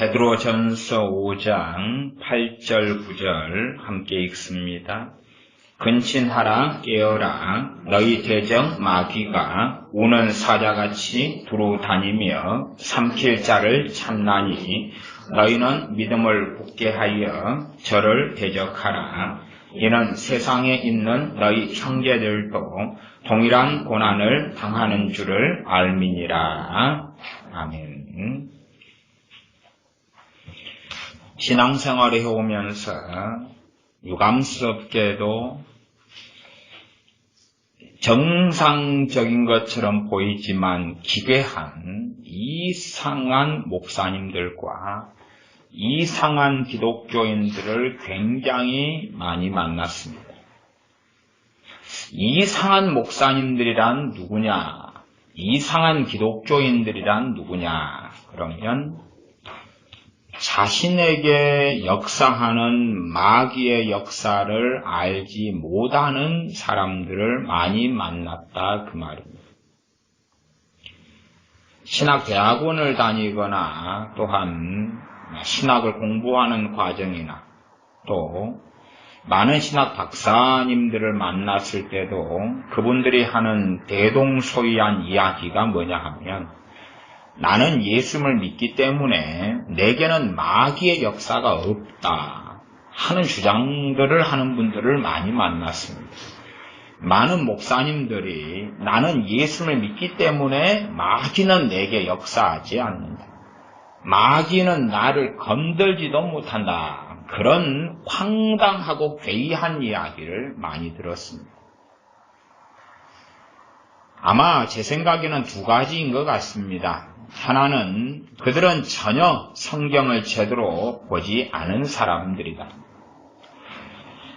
베드로전서 5장 8절 9절 함께 읽습니다. 근신하라 깨어라 너희 대적 마귀가 우는 사자같이 두루 다니며 삼킬 자를 찾나니 너희는 믿음을 굳게 하여 저를 대적하라. 이는 세상에 있는 너희 형제들도 동일한 고난을 당하는 줄을 알미니라. 아멘. 신앙생활을 해오면서 유감스럽게도 정상적인 것처럼 보이지만 기괴한 이상한 목사님들과 이상한 기독교인들을 굉장히 많이 만났습니다. 이상한 목사님들이란 누구냐? 이상한 기독교인들이란 누구냐? 그러면 자신에게 역사하는 마귀의 역사를 알지 못하는 사람들을 많이 만났다 그 말입니다. 신학대학원을 다니거나 또한 신학을 공부하는 과정이나 또 많은 신학 박사님들을 만났을 때도 그분들이 하는 대동소이한 이야기가 뭐냐 하면 나는 예수를 믿기 때문에 내게는 마귀의 역사가 없다 하는 주장들을 하는 분들을 많이 만났습니다. 많은 목사님들이 나는 예수를 믿기 때문에 마귀는 내게 역사하지 않는다. 마귀는 나를 건들지도 못한다. 그런 황당하고 괴이한 이야기를 많이 들었습니다. 아마 제 생각에는 두 가지인 것 같습니다. 하나는 그들은 전혀 성경을 제대로 보지 않은 사람들이다.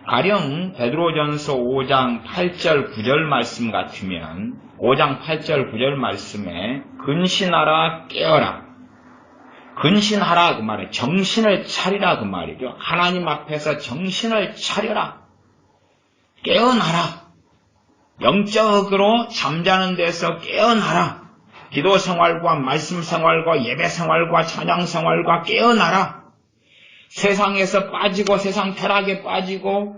가령 베드로전서 5장 8절 9절 말씀 같으면 5장 8절 9절 말씀에 근신하라 깨어라. 근신하라 그 말이에요. 정신을 차리라 그 말이죠. 하나님 앞에서 정신을 차려라. 깨어나라. 영적으로 잠자는 데서 깨어나라. 기도 생활과 말씀 생활과 예배 생활과 찬양 생활과 깨어나라. 세상에서 빠지고 세상 쾌락에 빠지고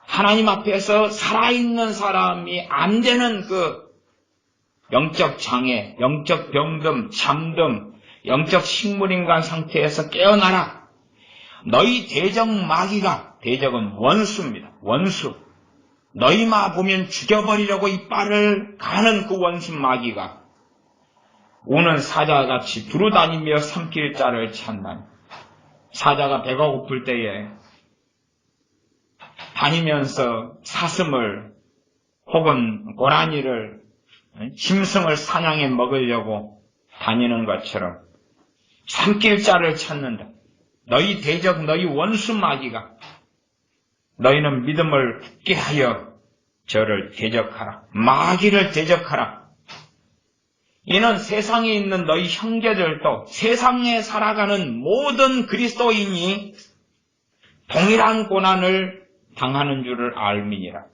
하나님 앞에서 살아있는 사람이 안 되는 그 영적 장애, 영적 병듦, 잠듦, 영적 식물인간 상태에서 깨어나라. 너희 대적 마귀가, 대적은 원수입니다. 원수. 너희만 보면 죽여버리려고 이빨을 가는 그 원수 마귀가 우는 사자같이 두루다니며 삼킬 자를 찾나니. 사자가 배가 고플 때에 다니면서 사슴을 혹은 고라니를 짐승을 사냥해 먹으려고 다니는 것처럼 삼킬 자를 찾는다. 너희 대적, 너희 원수 마귀가 너희는 믿음을 굳게 하여 저를 대적하라. 마귀를 대적하라. 이는 세상에 있는 너희 형제들도 세상에 살아가는 모든 그리스도인이 동일한 고난을 당하는 줄을 알미니라.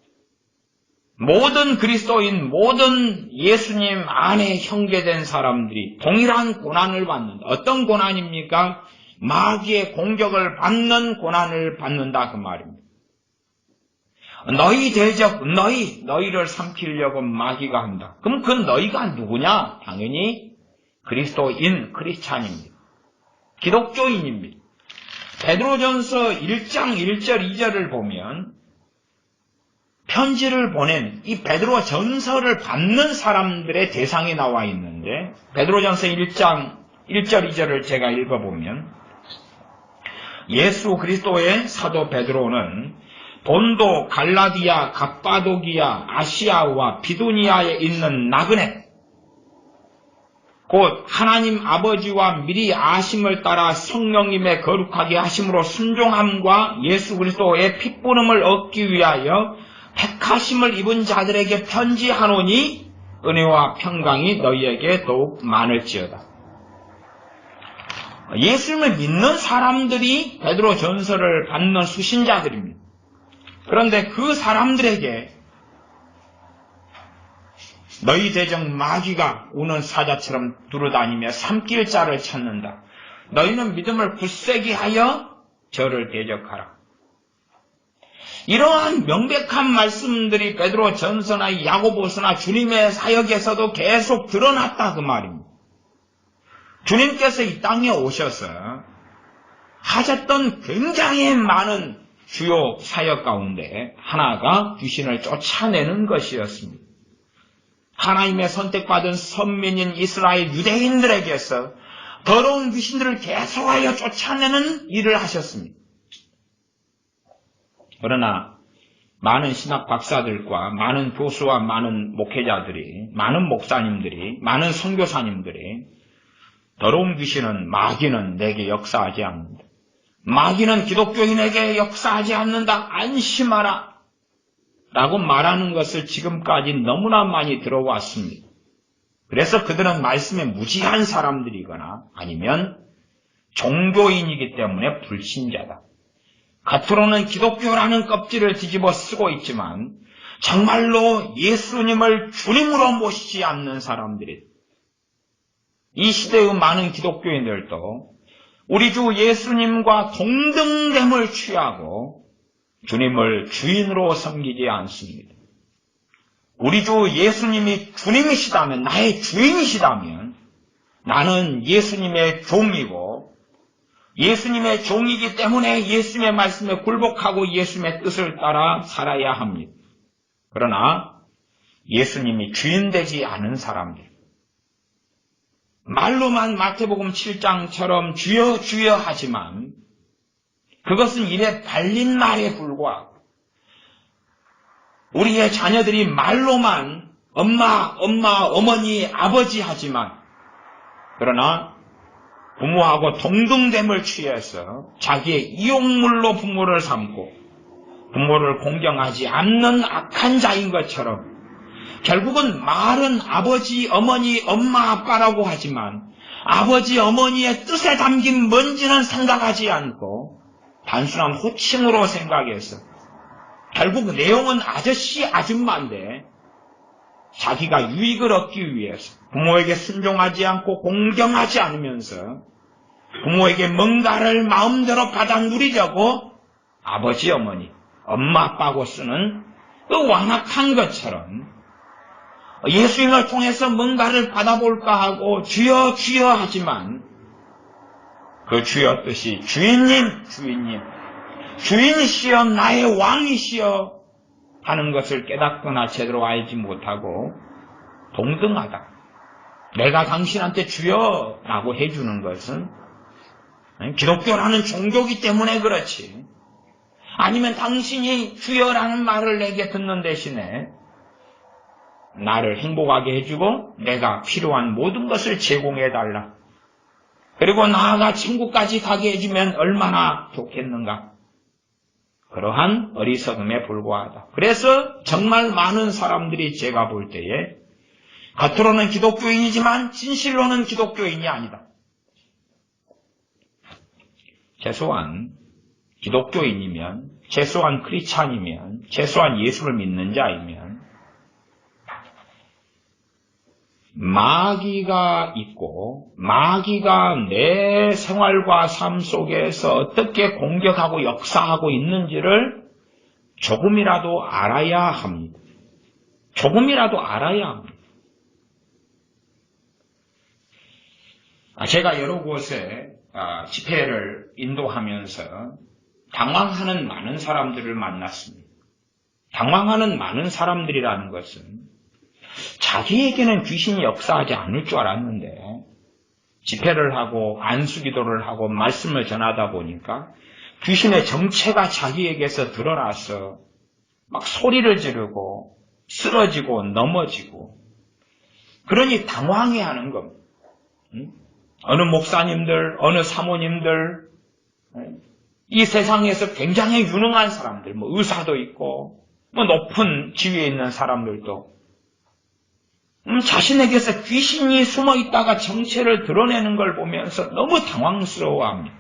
모든 그리스도인, 모든 예수님 안에 형제된 사람들이 동일한 고난을 받는다. 어떤 고난입니까? 마귀의 공격을 받는 고난을 받는다 그 말입니다. 너희 대적, 너희를 삼키려고 마귀가 한다. 그럼 그 너희가 누구냐? 당연히 그리스도인, 크리스찬입니다. 기독교인입니다. 베드로전서 1장 1절 2절을 보면 편지를 보낸 이 베드로전서를 받는 사람들의 대상이 나와 있는데 베드로전서 1장 1절 2절을 제가 읽어보면 예수 그리스도의 사도 베드로는 본도, 갈라디아, 갑바도기아, 아시아와 비두니아에 있는 나그네 곧 하나님 아버지와 미리 아심을 따라 성령님의 거룩하게 하심으로 순종함과 예수 그리스도의 핏부름을 얻기 위하여 택하심을 입은 자들에게 편지하노니 은혜와 평강이 너희에게 더욱 많을지어다. 예수님을 믿는 사람들이 베드로전서를 받는 수신자들입니다. 그런데 그 사람들에게 너희 대적 마귀가 우는 사자처럼 두루다니며 삼킬 자를 찾는다. 너희는 믿음을 굳세게 하여 저를 대적하라. 이러한 명백한 말씀들이 베드로 전서나 야고보서나 주님의 사역에서도 계속 드러났다 그 말입니다. 주님께서 이 땅에 오셔서 하셨던 굉장히 많은 주요 사역 가운데 하나가 귀신을 쫓아내는 것이었습니다. 하나님의 선택받은 선민인 이스라엘 유대인들에게서 더러운 귀신들을 계속하여 쫓아내는 일을 하셨습니다. 그러나 많은 신학 박사들과 많은 교수와 많은 목회자들이, 많은 목사님들이, 많은 선교사님들이 더러운 귀신은, 마귀는 내게 역사하지 않는다. 마귀는 기독교인에게 역사하지 않는다. 안심하라. 라고 말하는 것을 지금까지 너무나 많이 들어왔습니다. 그래서 그들은 말씀에 무지한 사람들이거나 아니면 종교인이기 때문에 불신자다. 겉으로는 기독교라는 껍질을 뒤집어 쓰고 있지만 정말로 예수님을 주님으로 모시지 않는 사람들이다. 이 시대의 많은 기독교인들도 우리 주 예수님과 동등됨을 취하고 주님을 주인으로 섬기지 않습니다. 우리 주 예수님이 주님이시다면, 나의 주인이시다면 나는 예수님의 종이고 예수님의 종이기 때문에 예수님의 말씀에 굴복하고 예수님의 뜻을 따라 살아야 합니다. 그러나 예수님이 주인 되지 않은 사람들, 말로만 마태복음 7장처럼 주여 주여 하지만 그것은 입에 발린 말에 불과하고 우리의 자녀들이 말로만 엄마, 어머니, 아버지 하지만 그러나 부모하고 동등됨을 취해서 자기의 이용물로 부모를 삼고 부모를 공경하지 않는 악한 자인 것처럼 결국은 말은 아버지, 어머니, 엄마, 아빠라고 하지만 아버지, 어머니의 뜻에 담긴 뭔지는 생각하지 않고 단순한 호칭으로 생각해서 결국 내용은 아저씨, 아줌마인데 자기가 유익을 얻기 위해서 부모에게 순종하지 않고 공경하지 않으면서 부모에게 뭔가를 마음대로 받아 누리려고 아버지, 어머니, 엄마, 아빠고 쓰는 그 완악한 것처럼 예수님을 통해서 뭔가를 받아볼까 하고 주여 주여 하지만 그 주여 뜻이 주인님, 주인이시여 나의 왕이시여 하는 것을 깨닫거나 제대로 알지 못하고 동등하다. 내가 당신한테 주여라고 해주는 것은 기독교라는 종교이기 때문에 그렇지. 아니면 당신이 주여라는 말을 내게 듣는 대신에 나를 행복하게 해주고 내가 필요한 모든 것을 제공해달라. 그리고 나아가 천국까지 가게 해주면 얼마나 좋겠는가. 그러한 어리석음에 불과하다. 그래서 정말 많은 사람들이 제가 볼 때에 겉으로는 기독교인이지만 진실로는 기독교인이 아니다. 최소한 기독교인이면, 최소한 크리스찬이면, 최소한 예수를 믿는 자이면 마귀가 있고 마귀가 내 생활과 삶 속에서 어떻게 공격하고 역사하고 있는지를 조금이라도 알아야 합니다. 조금이라도 알아야 합니다. 제가 여러 곳에 집회를 인도하면서 당황하는 많은 사람들을 만났습니다. 당황하는 많은 사람들이라는 것은 자기에게는 귀신이 역사하지 않을 줄 알았는데 집회를 하고 안수기도를 하고 말씀을 전하다 보니까 귀신의 정체가 자기에게서 드러나서 막 소리를 지르고 쓰러지고 넘어지고 그러니 당황해하는 겁니다. 어느 목사님들, 어느 사모님들, 이 세상에서 굉장히 유능한 사람들, 의사도 있고 높은 지위에 있는 사람들도 자신에게서 귀신이 숨어 있다가 정체를 드러내는 걸 보면서 너무 당황스러워합니다.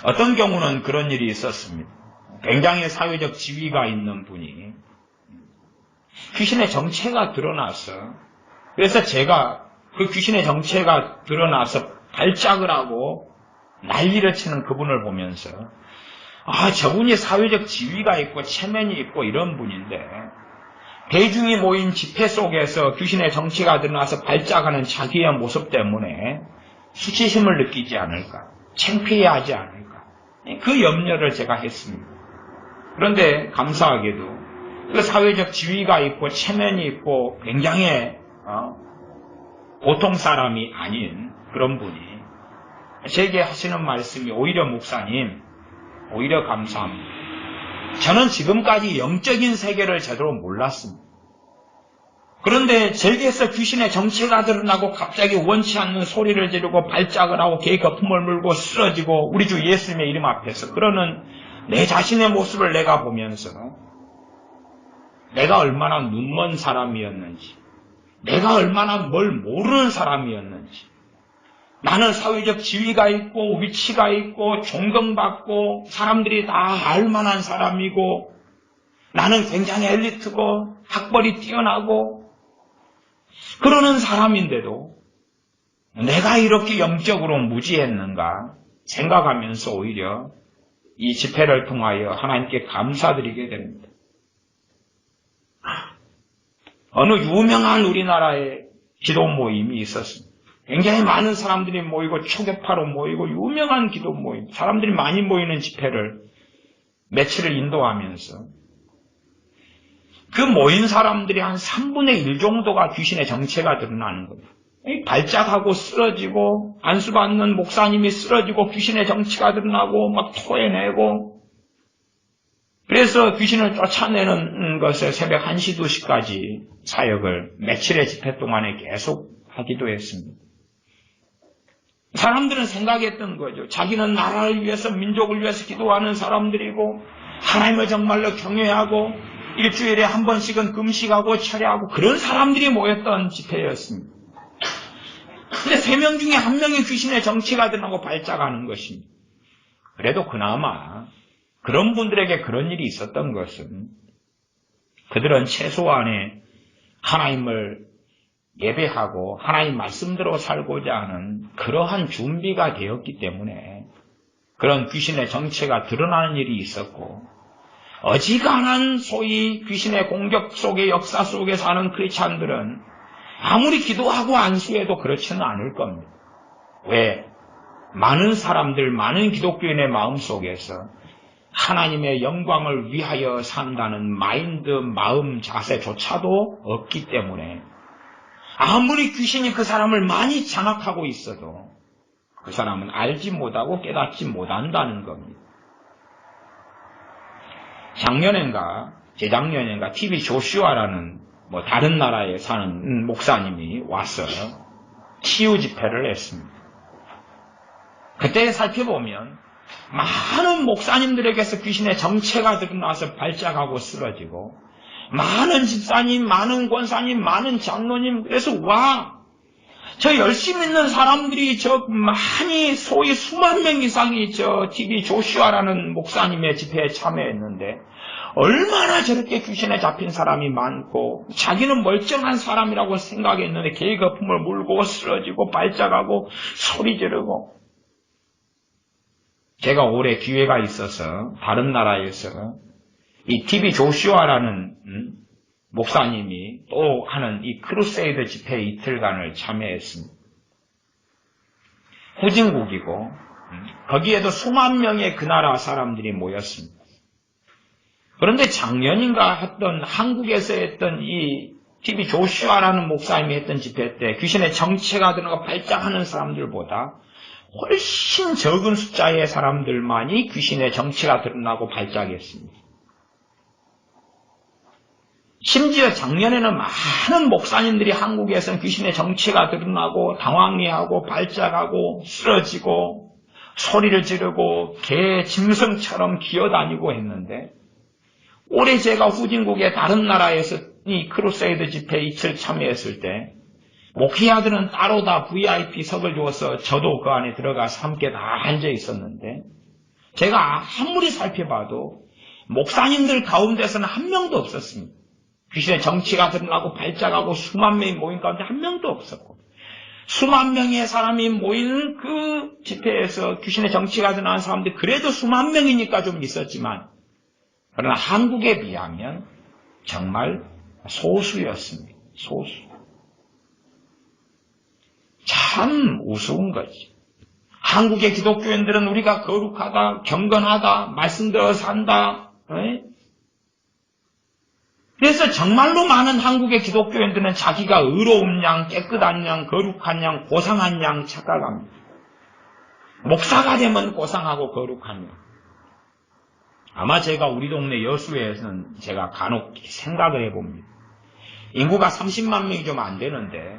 어떤 경우는 그런 일이 있었습니다. 굉장히 사회적 지위가 있는 분이 귀신의 정체가 드러나서 그래서 제가 그 귀신의 정체가 드러나서 발작을 하고 난리를 치는 그분을 보면서 저분이 사회적 지위가 있고 체면이 있고 이런 분인데 대중이 모인 집회 속에서 귀신의 정체가 드러나서 발작하는 자기의 모습 때문에 수치심을 느끼지 않을까, 창피해하지 않을까, 그 염려를 제가 했습니다. 그런데 감사하게도 그 사회적 지위가 있고 체면이 있고 굉장히 보통 사람이 아닌 그런 분이 제게 하시는 말씀이 오히려 목사님, 오히려 감사합니다. 저는 지금까지 영적인 세계를 제대로 몰랐습니다. 그런데 제게서 귀신의 정체가 드러나고 갑자기 원치 않는 소리를 지르고 발작을 하고 개의 거품을 물고 쓰러지고 우리 주 예수님의 이름 앞에서 그러는 내 자신의 모습을 내가 보면서 내가 얼마나 눈먼 사람이었는지, 내가 얼마나 뭘 모르는 사람이었는지, 나는 사회적 지위가 있고 위치가 있고 존경받고 사람들이 다 알만한 사람이고 나는 굉장히 엘리트고 학벌이 뛰어나고 그러는 사람인데도 내가 이렇게 영적으로 무지했는가 생각하면서 오히려 이 집회를 통하여 하나님께 감사드리게 됩니다. 어느 유명한 우리나라의 기도 모임이 있었습니다. 굉장히 많은 사람들이 모이고 초계파로 모이고 유명한 기도 모임, 사람들이 많이 모이는 집회를 며칠을 인도하면서 그 모인 사람들이 한 3분의 1 정도가 귀신의 정체가 드러나는 겁니다. 발작하고 쓰러지고 안수받는 목사님이 쓰러지고 귀신의 정체가 드러나고 막 토해내고 그래서 귀신을 쫓아내는 것을 새벽 1시, 2시까지 사역을 며칠의 집회 동안에 계속 하기도 했습니다. 사람들은 생각했던 거죠. 자기는 나라를 위해서 민족을 위해서 기도하는 사람들이고 하나님을 정말로 경외하고 일주일에 한 번씩은 금식하고 철야하고 그런 사람들이 모였던 집회였습니다. 근데 3명 중에 1명이 귀신의 정체가 드러나고 발작하는 것입니다. 그래도 그나마 그런 분들에게 그런 일이 있었던 것은 그들은 최소한의 하나님을 예배하고 하나님 말씀대로 살고자 하는 그러한 준비가 되었기 때문에 그런 귀신의 정체가 드러나는 일이 있었고 어지간한 소위 귀신의 공격 속의 역사 속에 사는 크리스찬들은 아무리 기도하고 안수해도 그렇지는 않을 겁니다. 왜? 많은 사람들, 많은 기독교인의 마음속에서 하나님의 영광을 위하여 산다는 마인드, 마음, 자세조차도 없기 때문에 아무리 귀신이 그 사람을 많이 장악하고 있어도 그 사람은 알지 못하고 깨닫지 못한다는 겁니다. 작년엔가 재작년엔가 TV 조슈아라는 다른 나라에 사는 목사님이 와서 치유 집회를 했습니다. 그때 살펴보면 많은 목사님들에게서 귀신의 정체가 드러나서 발작하고 쓰러지고 많은 집사님, 많은 권사님, 많은 장로님 그래서 저 열심히 있는 사람들이 많이 소위 수만 명 이상이 TV 조슈아라는 목사님의 집회에 참여했는데 얼마나 저렇게 귀신에 잡힌 사람이 많고 자기는 멀쩡한 사람이라고 생각했는데 개의 거품을 물고 쓰러지고 발작하고 소리 지르고 제가 올해 기회가 있어서 다른 나라에서 이 TV 조슈아라는 목사님이 또 하는 이 크루세이드 집회 이틀간을 참여했습니다. 후진국이고 거기에도 수만 명의 그 나라 사람들이 모였습니다. 그런데 작년인가 했던 한국에서 했던 이 TV 조슈아라는 목사님이 했던 집회 때 귀신의 정체가 드러나고 발작하는 사람들보다 훨씬 적은 숫자의 사람들만이 귀신의 정체가 드러나고 발작했습니다. 심지어 작년에는 많은 목사님들이 한국에서는 귀신의 정체가 드러나고 당황해하고 발작하고 쓰러지고 소리를 지르고 개 짐승처럼 기어다니고 했는데 올해 제가 후진국의 다른 나라에서 이 크루세이드 집회 이틀 참여했을 때 목회자들은 따로 다 VIP석을 주어서 저도 그 안에 들어가서 함께 다 앉아 있었는데 제가 아무리 살펴봐도 목사님들 가운데서는 한 명도 없었습니다. 귀신의 정체가 드러나고 발작하고 수만 명이 모인 가운데 한 명도 없었고 수만 명의 사람이 모인 그 집회에서 귀신의 정치가 드러난 사람들이 그래도 수만 명이니까 좀 있었지만, 그러나 한국에 비하면 정말 소수였습니다. 소수. 참 우스운 거지. 한국의 기독교인들은 우리가 거룩하다, 경건하다, 말씀대로 산다. 그래서 정말로 많은 한국의 기독교인들은 자기가 의로운 양, 깨끗한 양, 거룩한 양, 고상한 양 착각합니다. 목사가 되면 고상하고 거룩한 양. 아마 제가 우리 동네 여수에서는 제가 간혹 생각을 해봅니다. 인구가 30만 명이 좀 안 되는데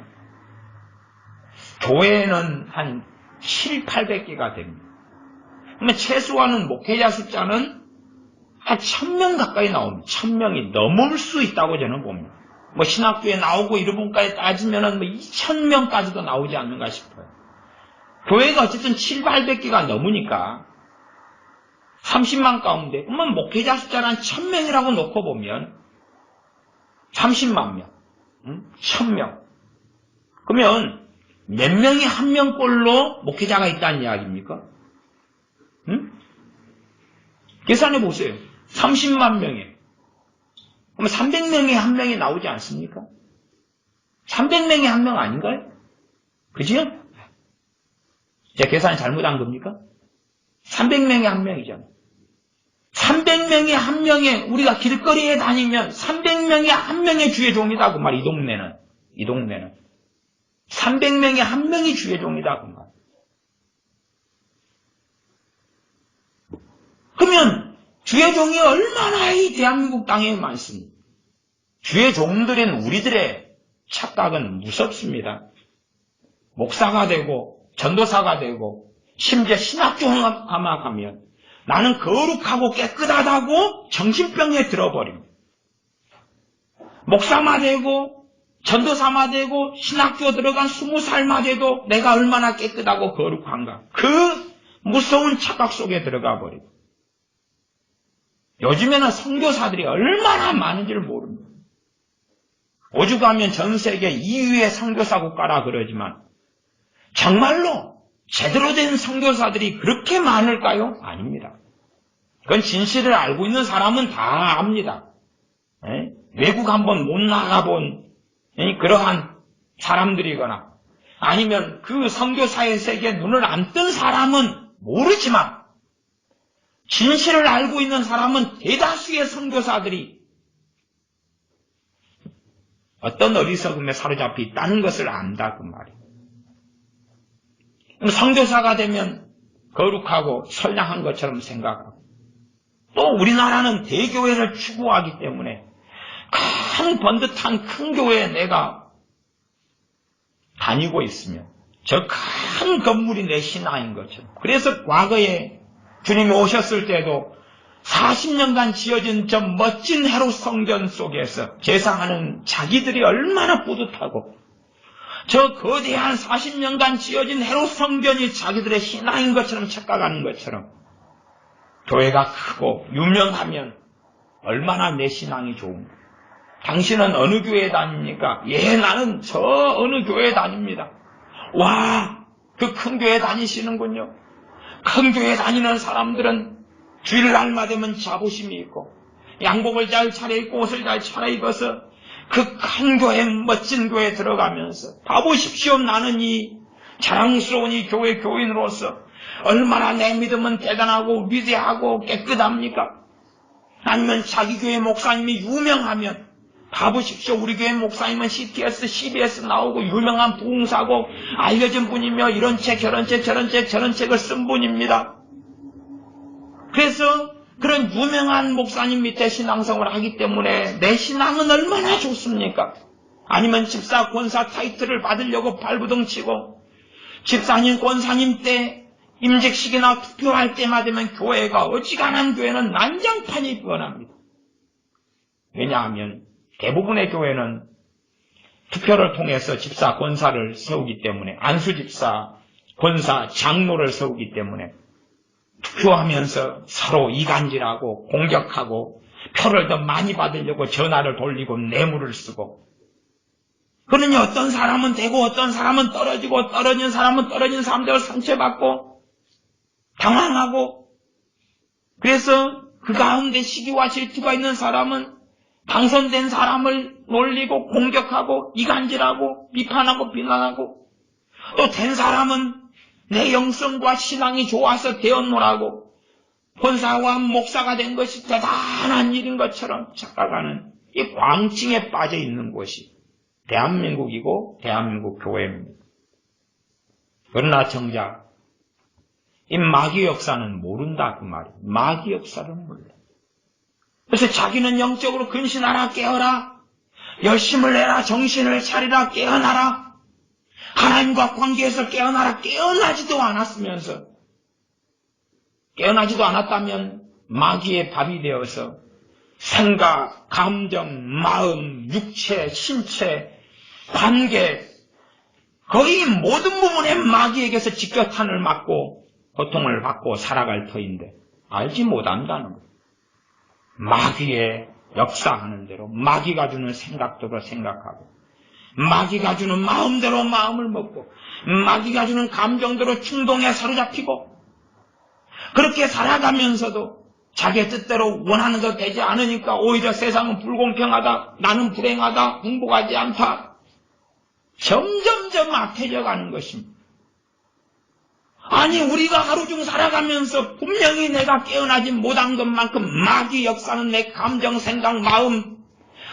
교회는 한 7, 800개가 됩니다. 그러면 최소한은 목회자 숫자는 한 1000명 가까이 나옵니다. 1000명이 넘을 수 있다고 저는 봅니다. 뭐 신학교에 나오고 이런 분까지 따지면은 뭐 2000명까지도 나오지 않는가 싶어요. 교회가 어쨌든 7, 800개가 넘으니까 30만 가운데, 그러면 목회자 숫자는 한 1000명이라고 놓고 보면 30만 명, 1000명. 그러면 몇 명이 한 명꼴로 목회자가 있다는 이야기입니까? 계산해 보세요. 30만 명에. 그러면 300명에 한 명이 나오지 않습니까? 300명에 한 명 아닌가요? 그지요? 제가 계산이 잘못한 겁니까? 300명에 한 명이잖아요. 300명에 한 명에 우리가 길거리에 다니면 300명에 한 명의 주의 종이다 그 말. 이 동네는 300명에 한 명이 주의 종이다 그 말. 그러면 주의 종이 얼마나 이 대한민국 땅에 많습니까? 주의 종들인 우리들의 착각은 무섭습니다. 목사가 되고 전도사가 되고 심지어 신학교만 가면 나는 거룩하고 깨끗하다고 정신병에 들어버립니다. 목사만 되고 전도사만 되고 신학교 들어간 20살만 돼도 내가 얼마나 깨끗하고 거룩한가. 그 무서운 착각 속에 들어가 버립니다. 요즘에는 선교사들이 얼마나 많은지를 모릅니다. 오죽하면 전 세계 2위의 선교사 국가라 그러지만 정말로 제대로 된 선교사들이 그렇게 많을까요? 아닙니다. 그건 진실을 알고 있는 사람은 다 압니다. 외국 한번 못 나가본 그러한 사람들이거나 아니면 그 선교사의 세계에 눈을 안 뜬 사람은 모르지만 진실을 알고 있는 사람은 대다수의 선교사들이 어떤 어리석음에 사로잡혀 있다는 것을 안다 그 말이에요. 선교사가 되면 거룩하고 선량한 것처럼 생각하고 또 우리나라는 대교회를 추구하기 때문에 큰 번듯한 큰 교회에 내가 다니고 있으며 저 큰 건물이 내 신앙인 것처럼. 그래서 과거에 주님이 오셨을 때도 40년간 지어진 저 멋진 헤롯 성전 속에서 제사하는 자기들이 얼마나 뿌듯하고 저 거대한 40년간 지어진 헤롯 성전이 자기들의 신앙인 것처럼 착각하는 것처럼 교회가 크고 유명하면 얼마나 내 신앙이 좋은가. 당신은 어느 교회에 다닙니까? 예, 나는 저 어느 교회에 다닙니다. 와, 그 큰 교회 다니시는군요. 큰 교회 다니는 사람들은 주일날만 되면 자부심이 있고 양복을 잘 차려입고 옷을 잘 차려입어서 그 큰 교회, 멋진 교회에 들어가면서 봐보십시오. 나는 이 자랑스러운 이 교회 교인으로서 얼마나 내 믿음은 대단하고 위대하고 깨끗합니까? 아니면 자기 교회 목사님이 유명하면 봐보십시오. 우리 교회 목사님은 CTS, CBS 나오고 유명한 부흥사고 알려진 분이며 이런 책, 저런 책, 저런 책, 저런 책을 쓴 분입니다. 그래서 그런 유명한 목사님 밑에 신앙생활을 하기 때문에 내 신앙은 얼마나 좋습니까? 아니면 집사, 권사 타이틀을 받으려고 발부둥 치고 집사님, 권사님 때 임직식이나 투표할 때마다 되면 교회가 어지간한 교회는 난장판이 변합니다. 왜냐하면 대부분의 교회는 투표를 통해서 집사, 권사를 세우기 때문에 안수집사, 권사, 장로를 세우기 때문에 투표하면서 서로 이간질하고 공격하고 표를 더 많이 받으려고 전화를 돌리고 뇌물을 쓰고 그러니 어떤 사람은 되고 어떤 사람은 떨어지고 떨어진 사람은 떨어진 사람대로 상처받고 당황하고 그래서 그 가운데 시기와 질투가 있는 사람은 당선된 사람을 놀리고 공격하고 이간질하고 비판하고 비난하고 또 된 사람은 내 영성과 신앙이 좋아서 되었노라고 권사와 목사가 된 것이 대단한 일인 것처럼 착각하는 이 광증에 빠져 있는 곳이 대한민국이고 대한민국 교회입니다. 그러나 정작 이 마귀 역사는 모른다 그 말이에요. 마귀 역사를 몰라. 그래서 자기는 영적으로 근신하라 깨어라. 열심을 내라. 정신을 차리라. 깨어나라. 하나님과 관계에서 깨어나라. 깨어나지도 않았으면서 깨어나지도 않았다면 마귀의 밥이 되어서 생각, 감정, 마음, 육체, 신체, 관계 거의 모든 부분에 마귀에게서 직격탄을 맞고 고통을 받고 살아갈 터인데 알지 못한다는 거예요. 마귀의 역사하는 대로 마귀가 주는 생각대로 생각하고 마귀가 주는 마음대로 마음을 먹고 마귀가 주는 감정대로 충동에 사로잡히고 그렇게 살아가면서도 자기의 뜻대로 원하는 것 되지 않으니까 오히려 세상은 불공평하다, 나는 불행하다, 행복하지 않다. 점점점 악해져 가는 것입니다. 아니 우리가 하루 중 살아가면서 분명히 내가 깨어나지 못한 것만큼 마귀 역사는 내 감정, 생각, 마음,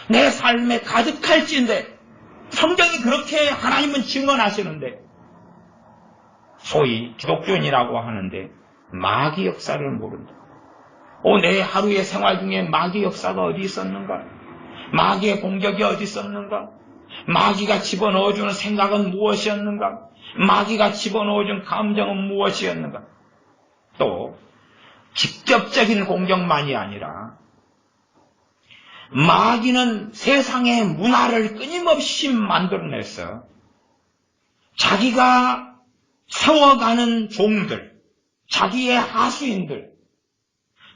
내 삶에 가득할진데 성경이 그렇게 하나님은 증언하시는데 소위 기독교인이라고 하는데 마귀 역사를 모른다. 내 하루의 생활 중에 마귀 역사가 어디 있었는가? 마귀의 공격이 어디 있었는가? 마귀가 집어넣어주는 생각은 무엇이었는가? 마귀가 집어넣어준 감정은 무엇이었는가? 또 직접적인 공격만이 아니라 마귀는 세상의 문화를 끊임없이 만들어내서 자기가 세워가는 종들, 자기의 하수인들,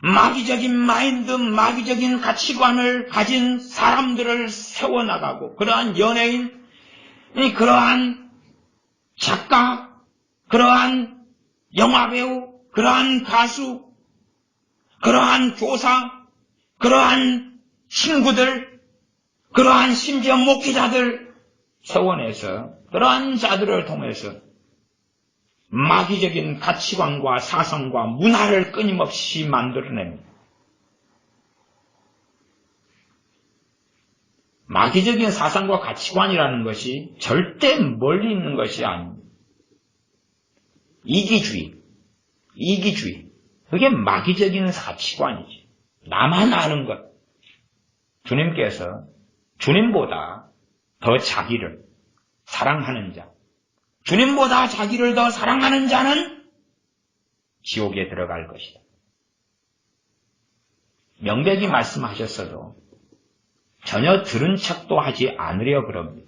마귀적인 마인드, 마귀적인 가치관을 가진 사람들을 세워나가고 그러한 연예인, 그러한 작가, 그러한 영화배우, 그러한 가수, 그러한 교사, 그러한 친구들, 그러한 심지어 목회자들 세워내서 그러한 자들을 통해서 마귀적인 가치관과 사상과 문화를 끊임없이 만들어냅니다. 마귀적인 사상과 가치관이라는 것이 절대 멀리 있는 것이 아닙니다. 이기주의. 그게 마귀적인 가치관이지. 나만 아는 것. 주님께서 주님보다 더 자기를 사랑하는 자, 주님보다 자기를 더 사랑하는 자는 지옥에 들어갈 것이다. 명백히 말씀하셨어도 전혀 들은 척도 하지 않으려 그럽니다.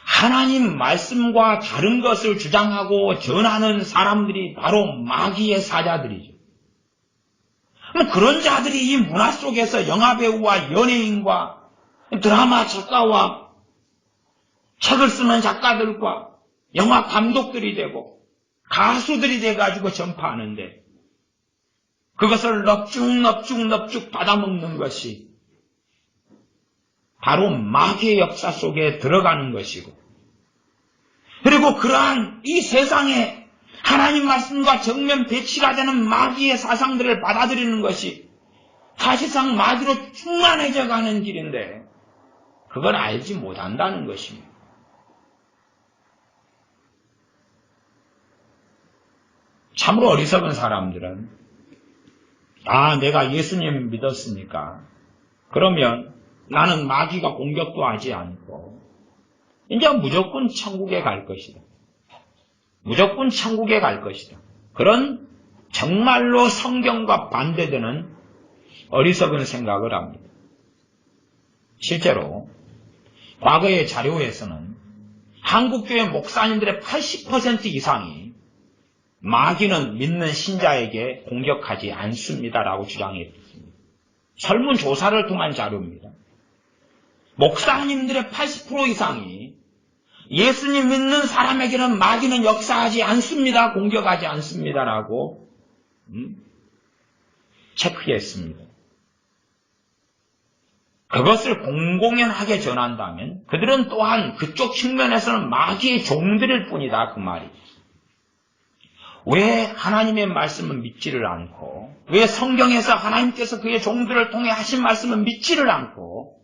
하나님 말씀과 다른 것을 주장하고 전하는 사람들이 바로 마귀의 사자들이죠. 그런 자들이 이 문화 속에서 영화배우와 연예인과 드라마 작가와 책을 쓰는 작가들과 영화 감독들이 되고 가수들이 돼가지고 전파하는데 그것을 넙죽 받아먹는 것이 바로 마귀의 역사 속에 들어가는 것이고 그리고 그러한 이 세상에 하나님 말씀과 정면 배치가 되는 마귀의 사상들을 받아들이는 것이 사실상 마귀로 충만해져 가는 길인데 그걸 알지 못한다는 것입니다. 참으로 어리석은 사람들은 내가 예수님 믿었으니까 그러면 나는 마귀가 공격도 하지 않고 이제 무조건 천국에 갈 것이다. 무조건 천국에 갈 것이다. 그런 정말로 성경과 반대되는 어리석은 생각을 합니다. 실제로 과거의 자료에서는 한국교회 목사님들의 80% 이상이 마귀는 믿는 신자에게 공격하지 않습니다라고 주장했습니다. 설문조사를 통한 자료입니다. 목사님들의 80% 이상이 예수님 믿는 사람에게는 마귀는 역사하지 않습니다. 공격하지 않습니다라고 체크했습니다. 그것을 공공연하게 전한다면 그들은 또한 그쪽 측면에서는 마귀의 종들일 뿐이다 그 말이죠. 왜 하나님의 말씀을 믿지를 않고 왜 성경에서 하나님께서 그의 종들을 통해 하신 말씀을 믿지를 않고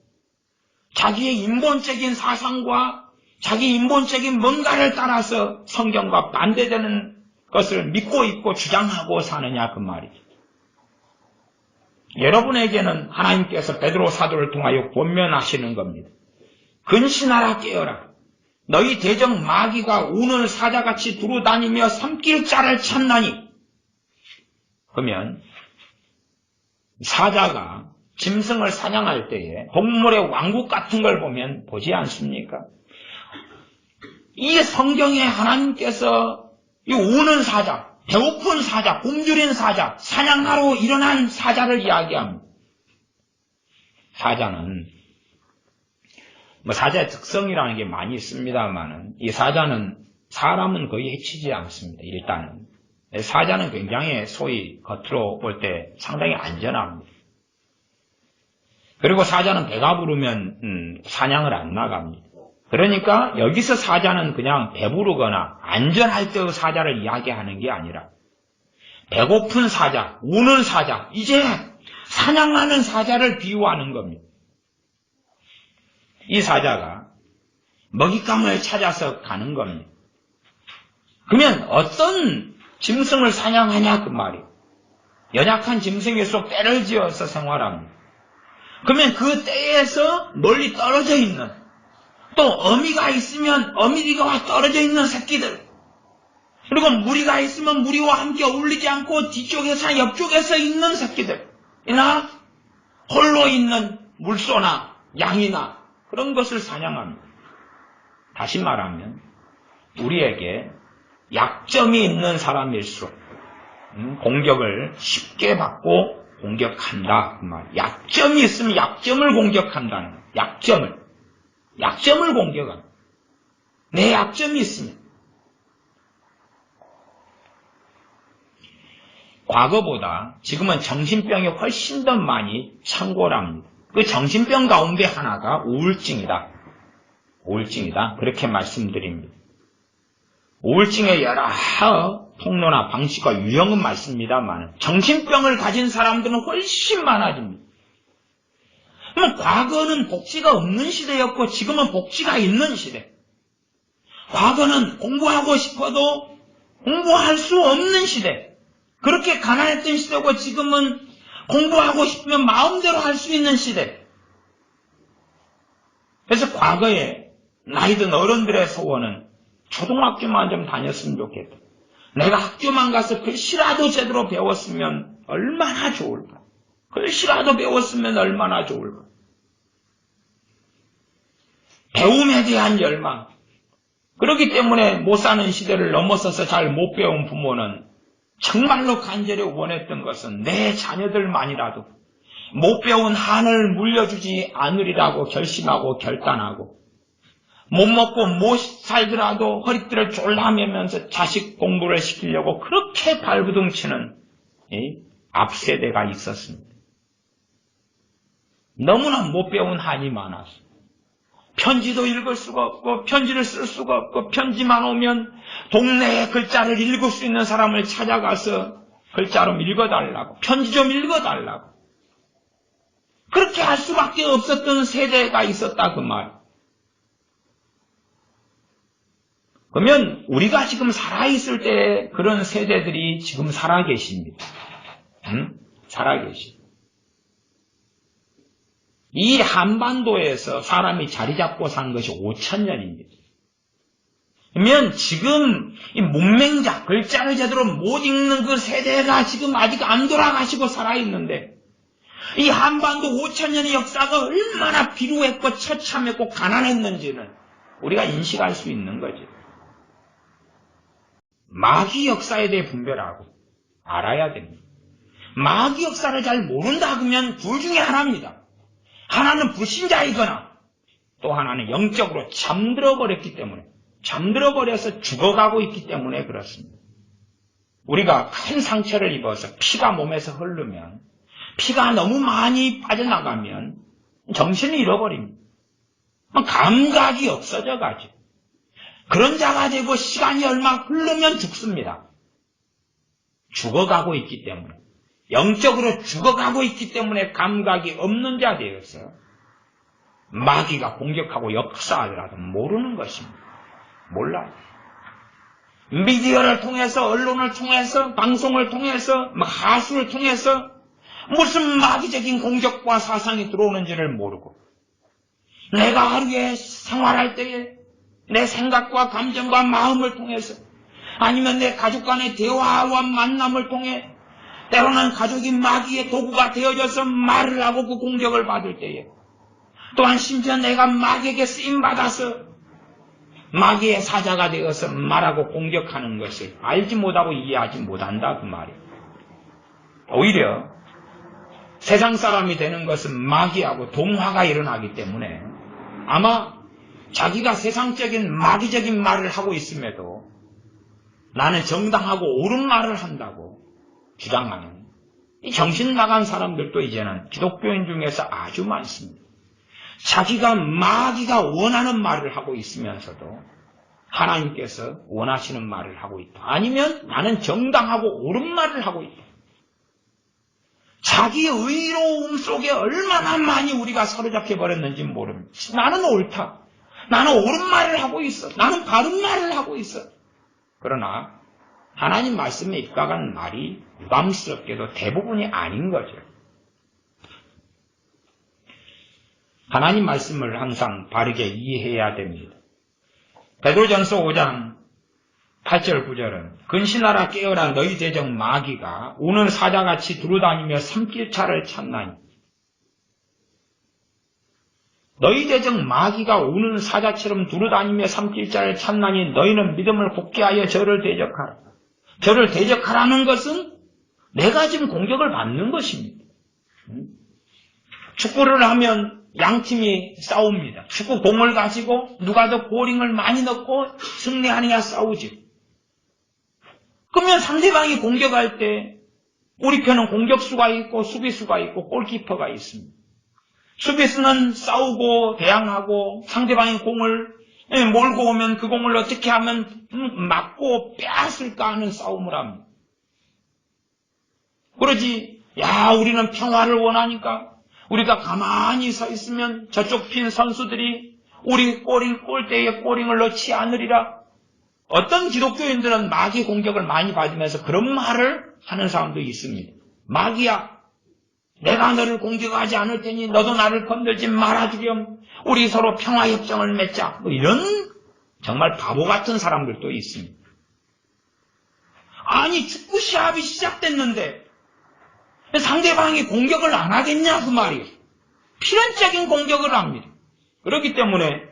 자기의 인본적인 사상과 자기 인본적인 뭔가를 따라서 성경과 반대되는 것을 믿고 있고 주장하고 사느냐 그 말이죠. 여러분에게는 하나님께서 베드로 사도를 통하여 권면하시는 겁니다. 근신하라 깨어라. 너희 대적 마귀가 우는 사자같이 두루다니며 삼킬 자를 찾나니. 그러면 사자가 짐승을 사냥할 때에 동물의 왕국 같은 걸 보면 보지 않습니까? 이 성경에 하나님께서 이 우는 사자, 배고픈 사자, 굶주린 사자, 사냥하러 일어난 사자를 이야기합니다. 사자는 사자의 특성이라는 게 많이 있습니다만은 이 사자는 사람은 거의 해치지 않습니다. 일단은 사자는 굉장히 소위 겉으로 볼 때 상당히 안전합니다. 그리고 사자는 배가 부르면 사냥을 안 나갑니다. 그러니까 여기서 사자는 그냥 배부르거나 안전할 때의 사자를 이야기하는 게 아니라 배고픈 사자, 우는 사자, 이제 사냥하는 사자를 비유하는 겁니다. 이 사자가 먹잇감을 찾아서 가는 겁니다. 그러면 어떤 짐승을 사냥하냐 그 말이에요. 연약한 짐승일수록 떼를 지어서 생활합니다. 그러면 그 떼에서 멀리 떨어져 있는 또 어미가 있으면 어미가 떨어져 있는 새끼들 그리고 무리가 있으면 무리와 함께 어울리지 않고 뒤쪽에서 옆쪽에서 있는 새끼들이나 홀로 있는 물소나 양이나 그런 것을 사냥합니다. 다시 말하면 우리에게 약점이 있는 사람일수록 공격을 쉽게 받고 공격한다 그 말. 약점이 있으면 약점을 공격한다는 거예요. 약점을 공격한다. 내 약점이 있으면 과거보다 지금은 정신병이 훨씬 더 많이 창궐합니다. 그 정신병 가운데 하나가 우울증이다. 그렇게 말씀드립니다. 우울증의 여러 통로나 방식과 유형은 많습니다만 정신병을 가진 사람들은 훨씬 많아집니다. 그럼 과거는 복지가 없는 시대였고 지금은 복지가 있는 시대. 과거는 공부하고 싶어도 공부할 수 없는 시대. 그렇게 가난했던 시대고 지금은 공부하고 싶으면 마음대로 할 수 있는 시대. 그래서 과거에 나이 든 어른들의 소원은 초등학교만 좀 다녔으면 좋겠다. 내가 학교만 가서 글씨라도 제대로 배웠으면 얼마나 좋을까. 글씨라도 배웠으면 얼마나 좋을까. 배움에 대한 열망. 그렇기 때문에 못 사는 시대를 넘어서서 잘 못 배운 부모는 정말로 간절히 원했던 것은 내 자녀들만이라도 못 배운 한을 물려주지 않으리라고 결심하고 결단하고 못 먹고 못 살더라도 허리띠를 졸라매면서 자식 공부를 시키려고 그렇게 발부둥치는 앞세대가 있었습니다. 너무나 못 배운 한이 많았어. 편지도 읽을 수가 없고 편지를 쓸 수가 없고 편지만 오면 동네에 글자를 읽을 수 있는 사람을 찾아가서 글자 좀 읽어달라고 편지 좀 읽어달라고 그렇게 할 수밖에 없었던 세대가 있었다 그 말. 그러면 우리가 지금 살아있을 때 그런 세대들이 지금 살아계십니다. 살아계십니다. 이 한반도에서 사람이 자리 잡고 산 것이 5,000년입니다. 그러면 지금 이 문맹자, 글자를 제대로 못 읽는 그 세대가 지금 아직 안 돌아가시고 살아있는데 이 한반도 5,000년의 역사가 얼마나 비루했고 처참했고 가난했는지는 우리가 인식할 수 있는 거죠. 마귀 역사에 대해 분별하고 알아야 됩니다. 마귀 역사를 잘 모른다 그러면 둘 중에 하나입니다. 하나는 불신자이거나 또 하나는 영적으로 잠들어 버렸기 때문에, 잠들어 버려서 죽어가고 있기 때문에 그렇습니다. 우리가 큰 상처를 입어서 피가 몸에서 흐르면, 피가 너무 많이 빠져나가면 정신을 잃어버립니다. 감각이 없어져 가지. 그런 자가 되고 시간이 얼마 흐르면 죽습니다. 죽어가고 있기 때문에, 영적으로 죽어가고 있기 때문에 감각이 없는 자 되어서 마귀가 공격하고 역사하더라도 모르는 것입니다. 몰라요. 미디어를 통해서, 언론을 통해서, 방송을 통해서, 하수를 통해서 무슨 마귀적인 공격과 사상이 들어오는지를 모르고, 내가 하루에 생활할 때에 내 생각과 감정과 마음을 통해서, 아니면 내 가족 간의 대화와 만남을 통해 때로는 가족이 마귀의 도구가 되어져서 말을 하고 그 공격을 받을 때에, 또한 심지어 내가 마귀에게 쓰임받아서 마귀의 사자가 되어서 말하고 공격하는 것을 알지 못하고 이해하지 못한다 그 말이에요. 오히려 세상 사람이 되는 것은 마귀하고 동화가 일어나기 때문에 아마 자기가 세상적인 마귀적인 말을 하고 있음에도 나는 정당하고 옳은 말을 한다고 주장하는 이 정신 나간 사람들도 이제는 기독교인 중에서 아주 많습니다. 자기가 마귀가 원하는 말을 하고 있으면서도 하나님께서 원하시는 말을 하고 있다. 아니면 나는 정당하고 옳은 말을 하고 있다. 자기 의로움 속에 얼마나 많이 우리가 사로잡혀 버렸는지 모릅니다. 나는 옳다. 나는 옳은 말을 하고 있어. 나는 바른 말을 하고 있어. 그러나 하나님 말씀에 입각한 말이 유감스럽게도 대부분이 아닌 거죠. 하나님 말씀을 항상 바르게 이해해야 됩니다. 베드로전서 5장 8절 9절은 근신하라 깨어라 너희 대적 마귀가 우는 사자같이 두루다니며 삼킬차를 찾나니, 너희 대적 마귀가 우는 사자처럼 두루다니며 삼킬차를 찾나니 너희는 믿음을 굳게 하여 저를 대적하라. 저를 대적하라는 것은 내가 지금 공격을 받는 것입니다. 축구를 하면 양팀이 싸웁니다. 축구 공을 가지고 누가 더 골링을 많이 넣고 승리하느냐 싸우지. 그러면 상대방이 공격할 때 우리 편은 공격수가 있고 수비수가 있고 골키퍼가 있습니다. 수비수는 싸우고 대항하고 상대방의 공을 몰고 오면 그 공을 어떻게 하면 맞고 빼앗을까 하는 싸움을 합니다. 그러지, 우리는 평화를 원하니까 우리가 가만히 서 있으면 저쪽 팀 선수들이 우리 골대에 골링을 넣지 않으리라. 어떤 기독교인들은 마귀 공격을 많이 받으면서 그런 말을 하는 사람도 있습니다. 마귀야, 내가 너를 공격하지 않을 테니 너도 나를 건들지 말아주렴. 우리 서로 평화협정을 맺자. 이런 정말 바보 같은 사람들도 있습니다. 아니, 축구 시합이 시작됐는데 상대방이 공격을 안 하겠냐 그 말이에요. 필연적인 공격을 합니다. 그렇기 때문에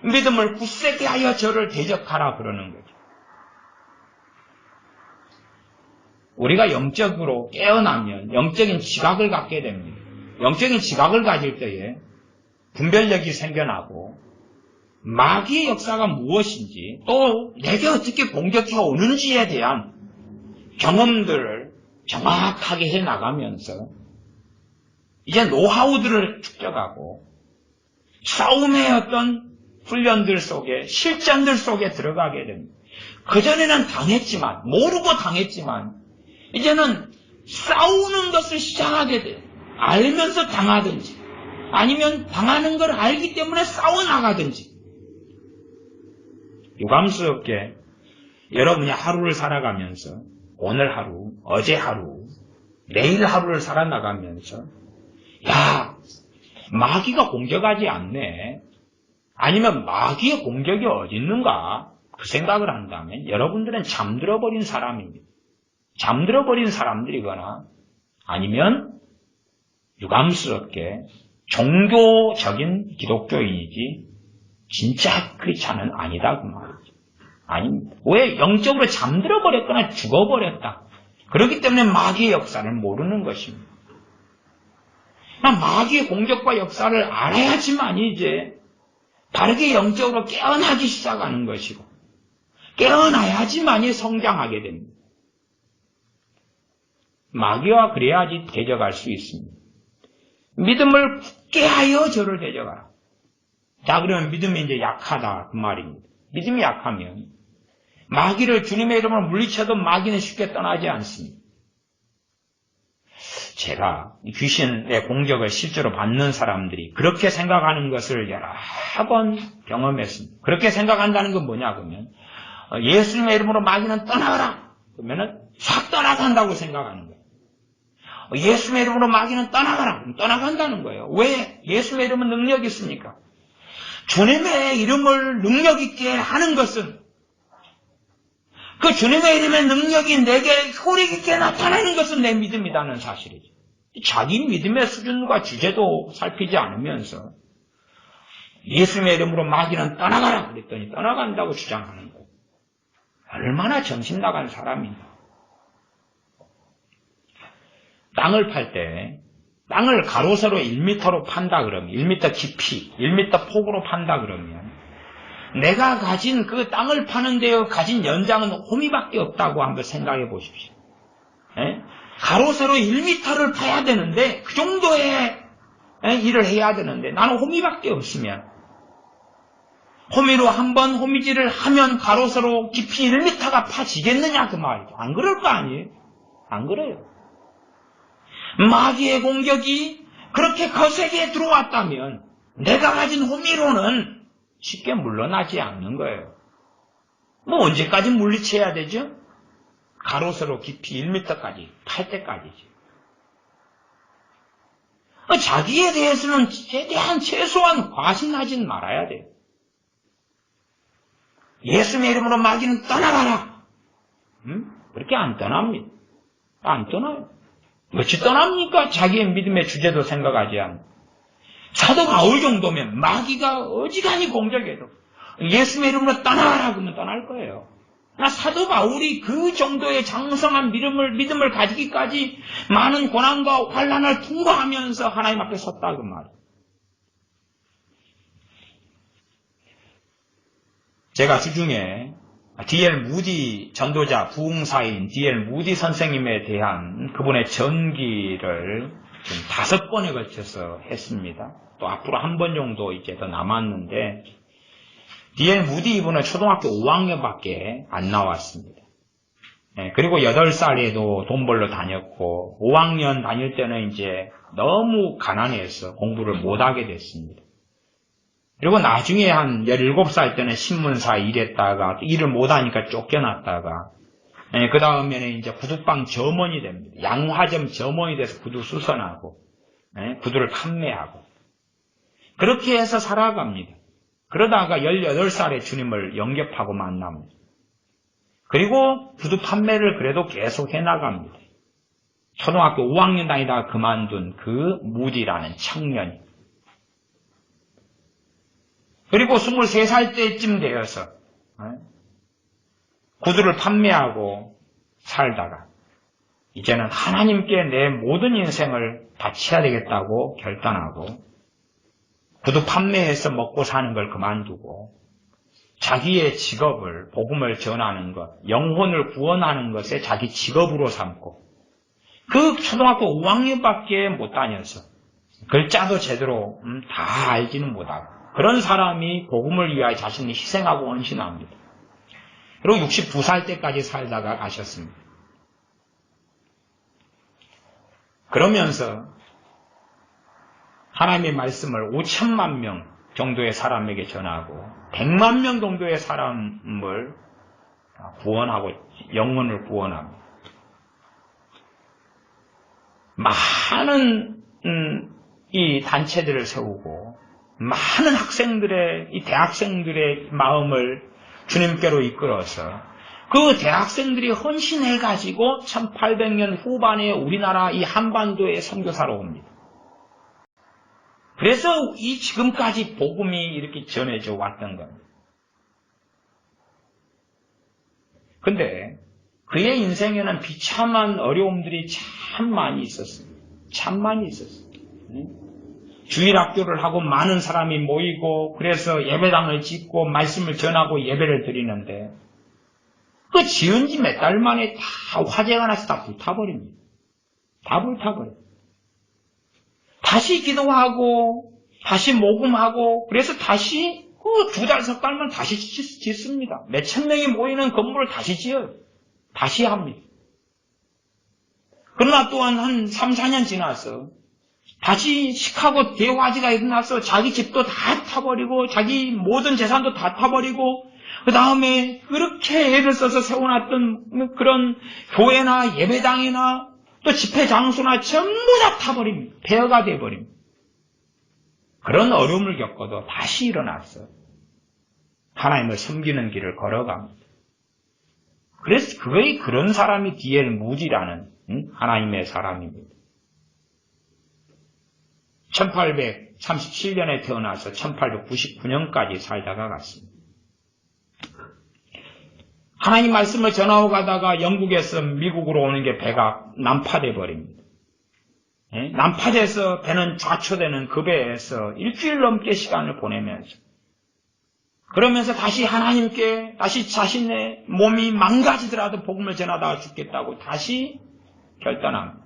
믿음을 굳세게 하여 저를 대적하라 그러는 거죠. 우리가 영적으로 깨어나면 영적인 지각을 갖게 됩니다. 영적인 지각을 가질 때에 분별력이 생겨나고 마귀의 역사가 무엇인지 또 내게 어떻게 공격해 오는지에 대한 경험들을 정확하게 해나가면서 이제 노하우들을 축적하고 싸움의 어떤 훈련들 속에 실전들 속에 들어가게 됩니다. 그전에는 당했지만 모르고 당했지만 이제는 싸우는 것을 시작하게 돼요. 알면서 당하든지 아니면 당하는 걸 알기 때문에 싸워나가든지. 유감스럽게 여러분이 하루를 살아가면서 오늘 하루, 어제 하루, 내일 하루를 살아나가면서 마귀가 공격하지 않네. 아니면 마귀의 공격이 어디 있는가? 그 생각을 한다면 여러분들은 잠들어버린 사람입니다. 잠들어버린 사람들이거나 아니면 유감스럽게 종교적인 기독교인이지 진짜 크리스찬은 아니다 그 말이죠. 아닙니다. 왜? 영적으로 잠들어버렸거나 죽어버렸다. 그렇기 때문에 마귀의 역사를 모르는 것입니다. 마귀의 공격과 역사를 알아야지만 이제 바르게 영적으로 깨어나기 시작하는 것이고 깨어나야지만이 성장하게 됩니다. 마귀와 그래야지 대적할 수 있습니다. 믿음을 굳게 하여 저를 대적하라. 자, 그러면 믿음이 이제 약하다 그 말입니다. 믿음이 약하면 마귀를 주님의 이름으로 물리쳐도 마귀는 쉽게 떠나지 않습니다. 제가 귀신의 공격을 실제로 받는 사람들이 그렇게 생각하는 것을 여러 번 경험했습니다. 그렇게 생각한다는 건 뭐냐 그러면 예수님의 이름으로 마귀는 떠나가라 그러면은 싹 떠나간다고 생각하는 거예요. 예수님의 이름으로 마귀는 떠나가라 그럼 떠나간다는 거예요. 왜? 예수님의 이름은 능력이 있습니까? 주님의 이름을 능력 있게 하는 것은 그 주님의 이름의 능력이 내게 효력 있게 나타나는 것은 내 믿음이라는 사실이죠. 자기 믿음의 수준과 주제도 살피지 않으면서 예수님의 이름으로 마귀는 떠나가라 그랬더니 떠나간다고 주장하는 거예요. 얼마나 정신 나간 사람인가. 땅을 팔 때 땅을 가로세로 1m로 판다 그러면 1m 깊이 1m 폭으로 판다 그러면 내가 가진 그 땅을 파는 데에 가진 연장은 호미밖에 없다고 한번 생각해 보십시오. 에? 가로세로 1m를 파야 되는데 그 정도의 일을 해야 되는데 나는 호미밖에 없으면 호미로 한번 호미질을 하면 가로세로 깊이 1m가 파지겠느냐 그 말이죠. 안 그럴 거 아니에요? 안 그래요. 마귀의 공격이 그렇게 거세게 들어왔다면 내가 가진 호미로는 쉽게 물러나지 않는 거예요. 뭐 언제까지 물리쳐야 되죠? 가로세로 깊이 1m까지 팔 때까지죠. 자기에 대해서는 최대한 최소한 과신하진 말아야 돼요. 예수님의 이름으로 마귀는 떠나가라. 그렇게 안 떠납니다. 안 떠나요. 어찌 떠납니까? 자기의 믿음의 주제도 생각하지 않고. 사도 바울 정도면 마귀가 어지간히 공격해도 예수님의 이름으로 떠나가라 그러면 떠날 거예요. 그러나 사도 바울이 그 정도의 장성한 믿음을 가지기까지 많은 고난과 환난을 통과하면서 하나님 앞에 섰다 그 말이에요. 제가 주중에 D.L. 무디 전도자 부흥사인 D.L. 무디 선생님에 대한 그분의 전기를 지금 5번에 걸쳐서 했습니다. 또 앞으로 한 번 정도 이제 더 남았는데 D.L. 무디 이분은 초등학교 5학년밖에 안 나왔습니다. 그리고 8살에도 돈 벌러 다녔고 5학년 다닐 때는 이제 너무 가난해서 공부를 못하게 됐습니다. 그리고 나중에 한 17살 때는 신문사 일했다가 일을 못하니까 쫓겨났다가 그 다음에는 이제 구두방 점원이 됩니다. 양화점 점원이 돼서 구두 수선하고 구두를 판매하고 그렇게 해서 살아갑니다. 그러다가 18살에 주님을 영접하고 만납니다. 그리고 구두 판매를 그래도 계속 해나갑니다. 초등학교 5학년 다니다가 그만둔 그 무디라는 청년이. 그리고 23살 때쯤 되어서 구두를 판매하고 살다가 이제는 하나님께 내 모든 인생을 바쳐야 되겠다고 결단하고 구두 판매해서 먹고 사는 걸 그만두고 자기의 직업을 복음을 전하는 것, 영혼을 구원하는 것에 자기 직업으로 삼고 그 초등학교 5학년밖에 못 다녀서 글자도 제대로 다 알지는 못하고 그런 사람이 복음을 위하여 자신이 희생하고 헌신합니다. 그리고 69살 때까지 살다가 가셨습니다. 그러면서 하나님의 말씀을 5천만 명 정도의 사람에게 전하고 100만 명 정도의 사람을 구원하고 영혼을 구원합니다. 많은 이 단체들을 세우고 많은 학생들의 이 대학생들의 마음을 주님께로 이끌어서 그 대학생들이 헌신해가지고 1800년 후반에 우리나라 이 한반도에 선교사로 옵니다. 그래서 이 지금까지 복음이 이렇게 전해져 왔던 겁니다. 근데 그의 인생에는 비참한 어려움들이 참 많이 있었습니다. 참 많이 있었습니다. 주일학교를 하고 많은 사람이 모이고 그래서 예배당을 짓고 말씀을 전하고 예배를 드리는데 그 지은 지 몇 달 만에 다 화재가 나서 다 불타버립니다. 다 불타버려요. 다시 기도하고 다시 모금하고 그래서 다시 그 2달 석 달만 다시 짓습니다. 몇천 명이 모이는 건물을 다시 지어요. 다시 합니다. 그러나 또한 한 3, 4년 지나서 다시 시카고 대화재가 일어나서 자기 집도 다 타버리고 자기 모든 재산도 다 타버리고 그 다음에 그렇게 애를 써서 세워놨던 그런 교회나 예배당이나 또 집회 장소나 전부 다 타버립니다. 폐허가 돼버립니다. 그런 어려움을 겪어도 다시 일어났어요. 하나님을 섬기는 길을 걸어갑니다. 그래서 그런 사람이 디엘 무지라는 하나님의 사람입니다. 1837년에 태어나서 1899년까지 살다가 갔습니다. 하나님 말씀을 전하고 가다가 영국에서 미국으로 오는 게 배가 난파돼 버립니다. 난파돼서 배는 좌초되는 그 배에서 일주일 넘게 시간을 보내면서 그러면서 다시 하나님께 다시 자신의 몸이 망가지더라도 복음을 전하다가 죽겠다고 다시 결단합니다.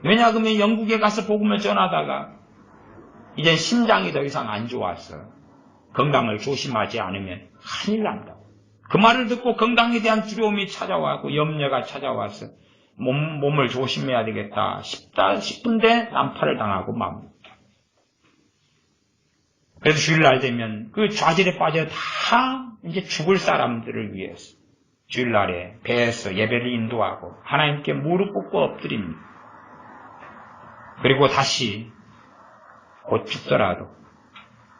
왜냐하면 영국에 가서 복음을 전하다가 이제 심장이 더 이상 안 좋아서 건강을 조심하지 않으면 큰일 난다. 그 말을 듣고 건강에 대한 두려움이 찾아와고 염려가 찾아와서 몸을 조심해야 되겠다 싶은데 난파를 당하고 맙니다. 그래서 주일날 되면 그 좌절에 빠져 다 이제 죽을 사람들을 위해서 주일날에 배에서 예배를 인도하고 하나님께 무릎 꿇고 엎드립니다. 그리고 다시 곧 죽더라도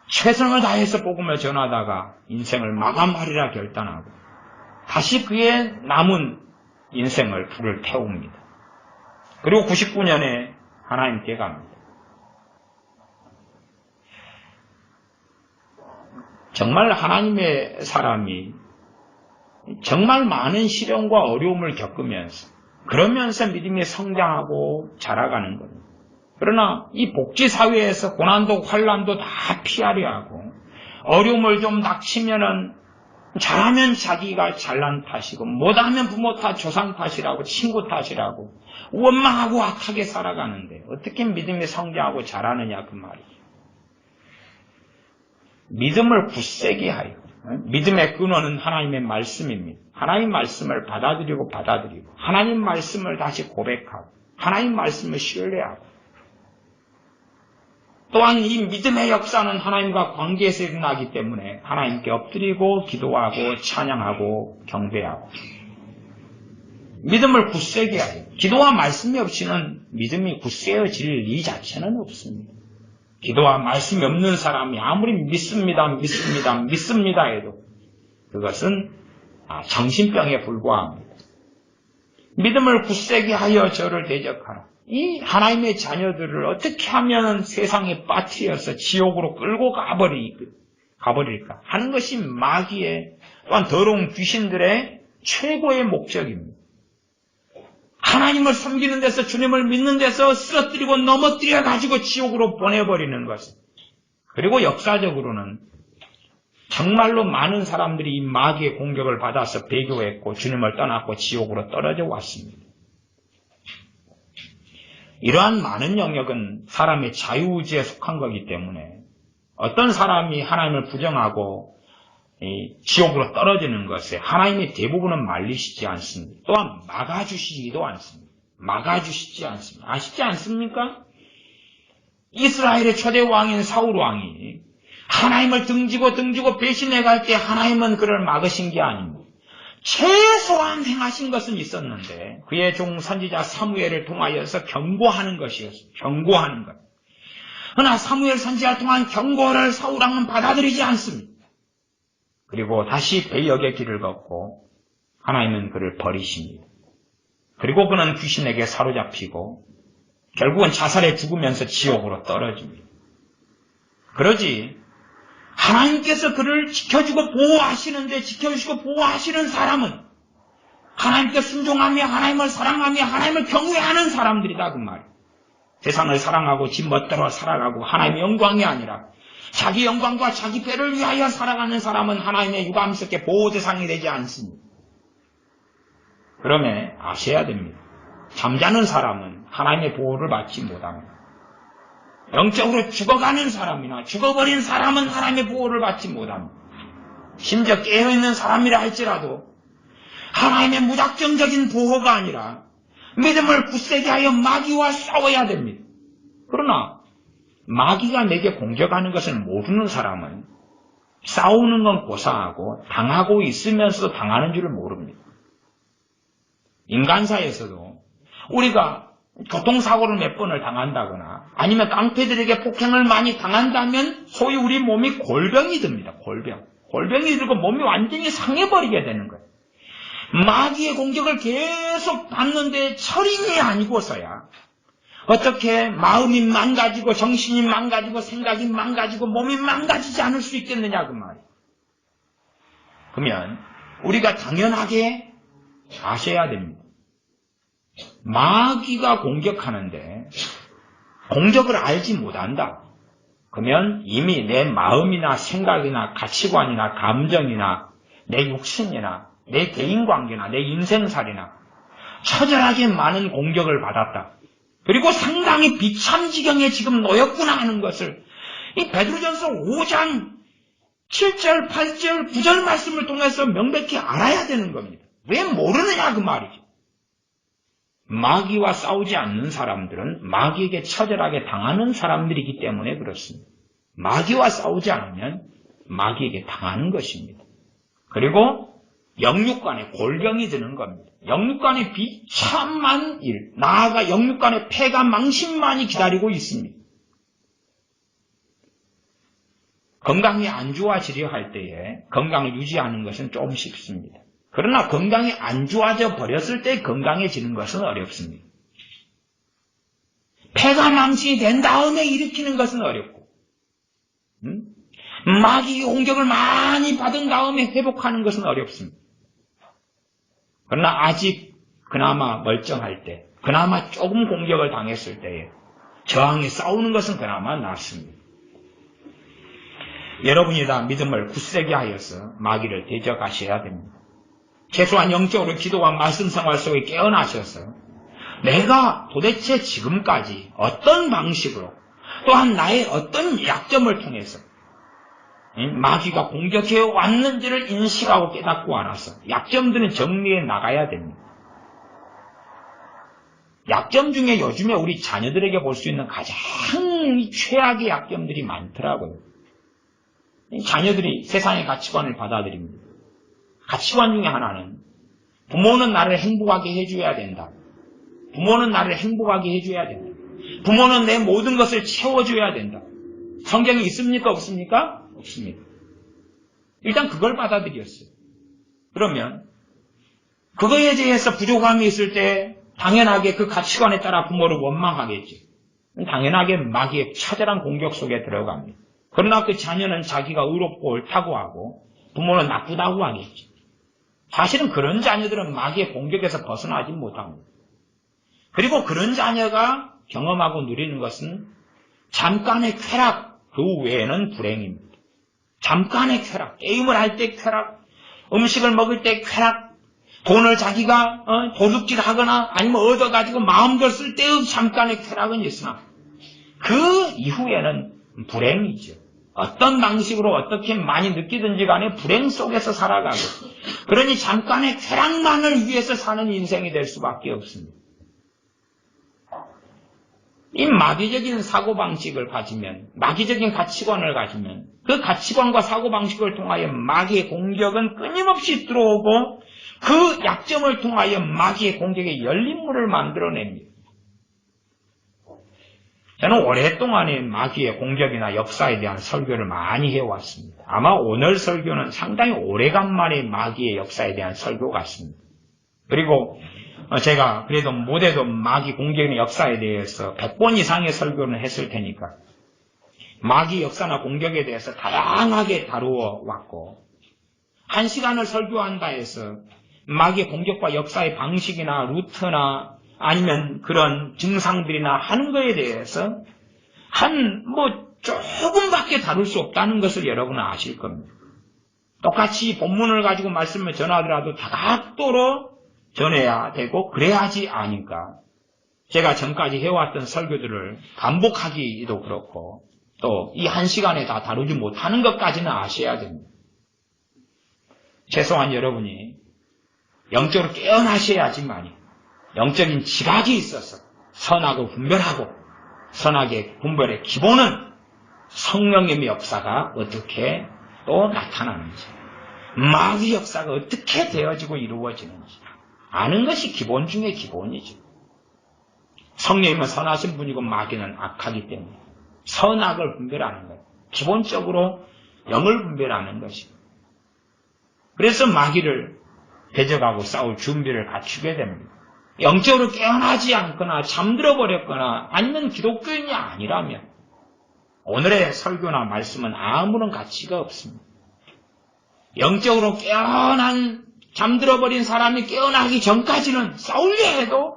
최선을 다해서 복음을 전하다가 인생을 마감하리라 결단하고 다시 그의 남은 인생을 불을 태웁니다. 그리고 99년에 하나님께 갑니다. 정말 하나님의 사람이 정말 많은 시련과 어려움을 겪으면서 그러면서 믿음이 성장하고 자라가는 겁니다. 그러나 이 복지사회에서 고난도 환난도 다 피하려 하고 어려움을 좀 닥치면은 잘하면 자기가 잘난 탓이고 못하면 부모 탓, 조상 탓이라고 친구 탓이라고 원망하고 악하게 살아가는데 어떻게 믿음이 성장하고 자라느냐 그 말이죠. 믿음을 굳세게 하여 믿음의 근원은 하나님의 말씀입니다. 하나님 말씀을 받아들이고 하나님 말씀을 다시 고백하고 하나님 말씀을 신뢰하고 또한 이 믿음의 역사는 하나님과 관계에서 일어나기 때문에 하나님께 엎드리고 기도하고 찬양하고 경배하고 믿음을 굳세게 하여 기도와 말씀이 없이는 믿음이 굳세어질 이 자체는 없습니다. 기도와 말씀이 없는 사람이 아무리 믿습니다 해도 그것은 정신병에 불과합니다. 믿음을 굳세게 하여 저를 대적하라. 이 하나님의 자녀들을 어떻게 하면 세상에 빠뜨려서 지옥으로 끌고 가버릴까 하는 것이 마귀의 또한 더러운 귀신들의 최고의 목적입니다. 하나님을 섬기는 데서 주님을 믿는 데서 쓰러뜨리고 넘어뜨려 가지고 지옥으로 보내버리는 것. 그리고 역사적으로는 정말로 많은 사람들이 이 마귀의 공격을 받아서 배교했고 주님을 떠났고 지옥으로 떨어져 왔습니다. 이러한 많은 영역은 사람의 자유의지에 속한 거기 때문에 어떤 사람이 하나님을 부정하고 지옥으로 떨어지는 것에 하나님이 대부분은 말리시지 않습니다. 또한 막아주시지도 않습니다. 아시지 않습니까? 이스라엘의 초대 왕인 사울 왕이 하나님을 등지고 배신해 갈 때 하나님은 그를 막으신 게 아닙니다. 최소한 행하신 것은 있었는데 그의 종 선지자 사무엘을 통하여서 경고하는 것이었어요. 경고하는 것. 그러나 사무엘 선지자를 통한 경고를 사울 왕은 받아들이지 않습니다. 그리고 다시 배역의 길을 걷고 하나님은 그를 버리십니다. 그리고 그는 귀신에게 사로잡히고 결국은 자살해 죽으면서 지옥으로 떨어집니다. 그러지 하나님께서 그를 지켜주고 보호하시는데 지켜주시고 보호하시는 사람은 하나님께 순종하며 하나님을 사랑하며 하나님을 경외하는 사람들이다 그 말이에요. 세상을 사랑하고 지 멋대로 살아가고 하나님의 영광이 아니라 자기 영광과 자기 배를 위하여 살아가는 사람은 하나님의 유감스럽게 보호 대상이 되지 않습니다. 그러면 아셔야 됩니다. 잠자는 사람은 하나님의 보호를 받지 못합니다. 영적으로 죽어가는 사람이나 죽어버린 사람은 하나님의 보호를 받지 못합니다. 심지어 깨어있는 사람이라 할지라도 하나님의 무작정적인 보호가 아니라 믿음을 굳세게 하여 마귀와 싸워야 됩니다. 그러나 마귀가 내게 공격하는 것을 모르는 사람은 싸우는 건 고사하고 당하고 있으면서도 당하는 줄을 모릅니다. 인간사에서도 우리가 교통사고를 몇 번을 당한다거나 아니면 깡패들에게 폭행을 많이 당한다면 소위 우리 몸이 골병이 듭니다. 골병이 들고 몸이 완전히 상해버리게 되는 거예요. 마귀의 공격을 계속 받는데 철인이 아니고서야 어떻게 마음이 망가지고 정신이 망가지고 생각이 망가지고 몸이 망가지지 않을 수 있겠느냐 그 말이에요. 그러면 우리가 당연하게 아셔야 됩니다. 마귀가 공격하는데 공격을 알지 못한다. 그러면 이미 내 마음이나 생각이나 가치관이나 감정이나 내 육신이나 내 대인관계나 내 인생살이나 처절하게 많은 공격을 받았다. 그리고 상당히 비참지경에 지금 놓였구나 하는 것을 이 베드로전서 5장 7절, 8절, 9절 말씀을 통해서 명백히 알아야 되는 겁니다. 왜 모르느냐 그 말이죠. 마귀와 싸우지 않는 사람들은 마귀에게 처절하게 당하는 사람들이기 때문에 그렇습니다. 마귀와 싸우지 않으면 마귀에게 당하는 것입니다. 그리고 영육간에 골병이 드는 겁니다. 영육간에 비참한 일, 나아가 영육간에 폐가 망신만이 기다리고 있습니다. 건강이 안 좋아지려 할 때에 건강을 유지하는 것은 좀 쉽습니다. 그러나 건강이 안 좋아져 버렸을 때 건강해지는 것은 어렵습니다. 폐가 망신이 된 다음에 일으키는 것은 어렵고 마귀 공격을 많이 받은 다음에 회복하는 것은 어렵습니다. 그러나 아직 그나마 멀쩡할 때, 그나마 조금 공격을 당했을 때에 저항에 싸우는 것은 그나마 낫습니다. 여러분이 다 믿음을 굳세게 하여서 마귀를 대적하셔야 됩니다. 최소한 영적으로 기도와 말씀 생활 속에 깨어나셔서 내가 도대체 지금까지 어떤 방식으로 또한 나의 어떤 약점을 통해서 마귀가 공격해 왔는지를 인식하고 깨닫고 알아서 약점들은 정리해 나가야 됩니다. 약점 중에 요즘에 우리 자녀들에게 볼 수 있는 가장 최악의 약점들이 많더라고요. 자녀들이 세상의 가치관을 받아들입니다. 가치관 중에 하나는 부모는 나를 행복하게 해줘야 된다. 부모는 나를 행복하게 해줘야 된다. 부모는 내 모든 것을 채워줘야 된다. 성경이 있습니까? 없습니까? 없습니다. 일단 그걸 받아들였어요. 그러면 그거에 대해서 부족함이 있을 때 당연하게 그 가치관에 따라 부모를 원망하겠죠. 당연하게 마귀의 처절한 공격 속에 들어갑니다. 그러나 그 자녀는 자기가 의롭고 옳다고 하고 부모는 나쁘다고 하겠죠. 사실은 그런 자녀들은 마귀의 공격에서 벗어나지 못합니다. 그리고 그런 자녀가 경험하고 누리는 것은 잠깐의 쾌락, 그 외에는 불행입니다. 잠깐의 쾌락, 게임을 할 때 쾌락, 음식을 먹을 때 쾌락, 돈을 자기가 도둑질하거나 아니면 얻어가지고 마음껏 쓸 때의 잠깐의 쾌락은 있으나 그 이후에는 불행이죠. 어떤 방식으로 어떻게 많이 느끼든지 간에 불행 속에서 살아가고 그러니 잠깐의 쾌락만을 위해서 사는 인생이 될 수밖에 없습니다. 이 마귀적인 사고방식을 가지면 마귀적인 가치관을 가지면 그 가치관과 사고방식을 통하여 마귀의 공격은 끊임없이 들어오고 그 약점을 통하여 마귀의 공격에 열린문을 만들어냅니다. 저는 오랫동안에 마귀의 공격이나 역사에 대한 설교를 많이 해왔습니다. 아마 오늘 설교는 상당히 오래간만에 마귀의 역사에 대한 설교 같습니다. 그리고 제가 그래도 못해도 마귀 공격의 역사에 대해서 100번 이상의 설교를 했을 테니까 마귀 역사나 공격에 대해서 다양하게 다루어 왔고 1시간을 설교한다 해서 마귀의 공격과 역사의 방식이나 루트나 아니면 그런 증상들이나 하는 거에 대해서 조금밖에 다룰 수 없다는 것을 여러분은 아실 겁니다. 똑같이 본문을 가지고 말씀을 전하더라도 다각도로 전해야 되고 그래야지 아니까 제가 전까지 해왔던 설교들을 반복하기도 그렇고 또 이 한 시간에 다 다루지 못하는 것까지는 아셔야 됩니다. 최소한 여러분이 영적으로 깨어나셔야지만이 영적인 지각이 있어서 선악을 분별하고 선악의 분별의 기본은 성령님의 역사가 어떻게 또 나타나는지 마귀 역사가 어떻게 되어지고 이루어지는지 아는 것이 기본 중의 기본이죠. 성령님은 선하신 분이고 마귀는 악하기 때문에 선악을 분별하는 것 기본적으로 영을 분별하는 것이고 그래서 마귀를 대적하고 싸울 준비를 갖추게 됩니다. 영적으로 깨어나지 않거나 잠들어 버렸거나 아니면 기독교인이 아니라면 오늘의 설교나 말씀은 아무런 가치가 없습니다. 영적으로 잠들어 버린 사람이 깨어나기 전까지는 싸우려 해도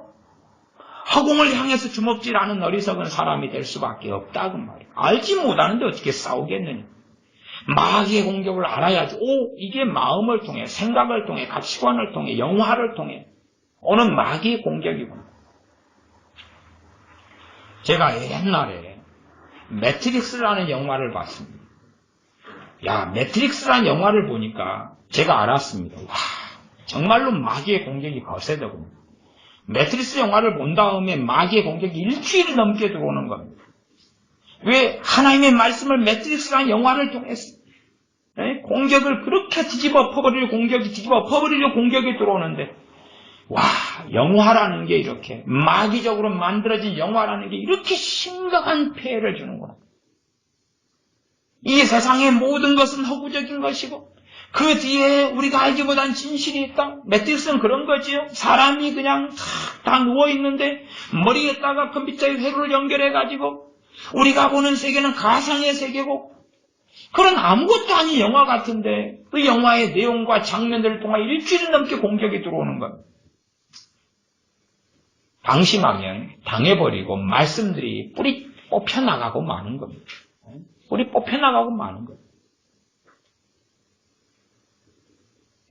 허공을 향해서 주먹질하는 어리석은 사람이 될 수밖에 없다고 말이에요. 알지 못하는데 어떻게 싸우겠느냐. 마귀의 공격을 알아야지. 이게 마음을 통해, 생각을 통해, 가치관을 통해, 영화를 통해 오는 마귀의 공격이구나. 제가 옛날에 매트릭스라는 영화를 봤습니다. 매트릭스라는 영화를 보니까 제가 알았습니다. 정말로 마귀의 공격이 거세더군요. 매트릭스 영화를 본 다음에 마귀의 공격이 일주일이 넘게 들어오는 겁니다. 왜? 하나님의 말씀을 매트릭스라는 영화를 통해서 공격을 그렇게 뒤집어 엎어버리려 공격이 들어오는데 영화라는 게 이렇게 마귀적으로 만들어진 영화라는 게 이렇게 심각한 폐해를 주는구나. 이 세상의 모든 것은 허구적인 것이고 그 뒤에 우리가 알지 못한 진실이 있다. 매트릭스는 그런 거지요. 사람이 그냥 다 누워있는데 머리에다가 컴퓨터의 회로를 연결해가지고 우리가 보는 세계는 가상의 세계고 그런 아무것도 아닌 영화 같은데 그 영화의 내용과 장면들을 통해 일주일 넘게 공격이 들어오는 겁니다. 방심하면 당해버리고 말씀들이 뿌리 뽑혀나가고 마는 겁니다. 뿌리 뽑혀나가고 마는 겁니다.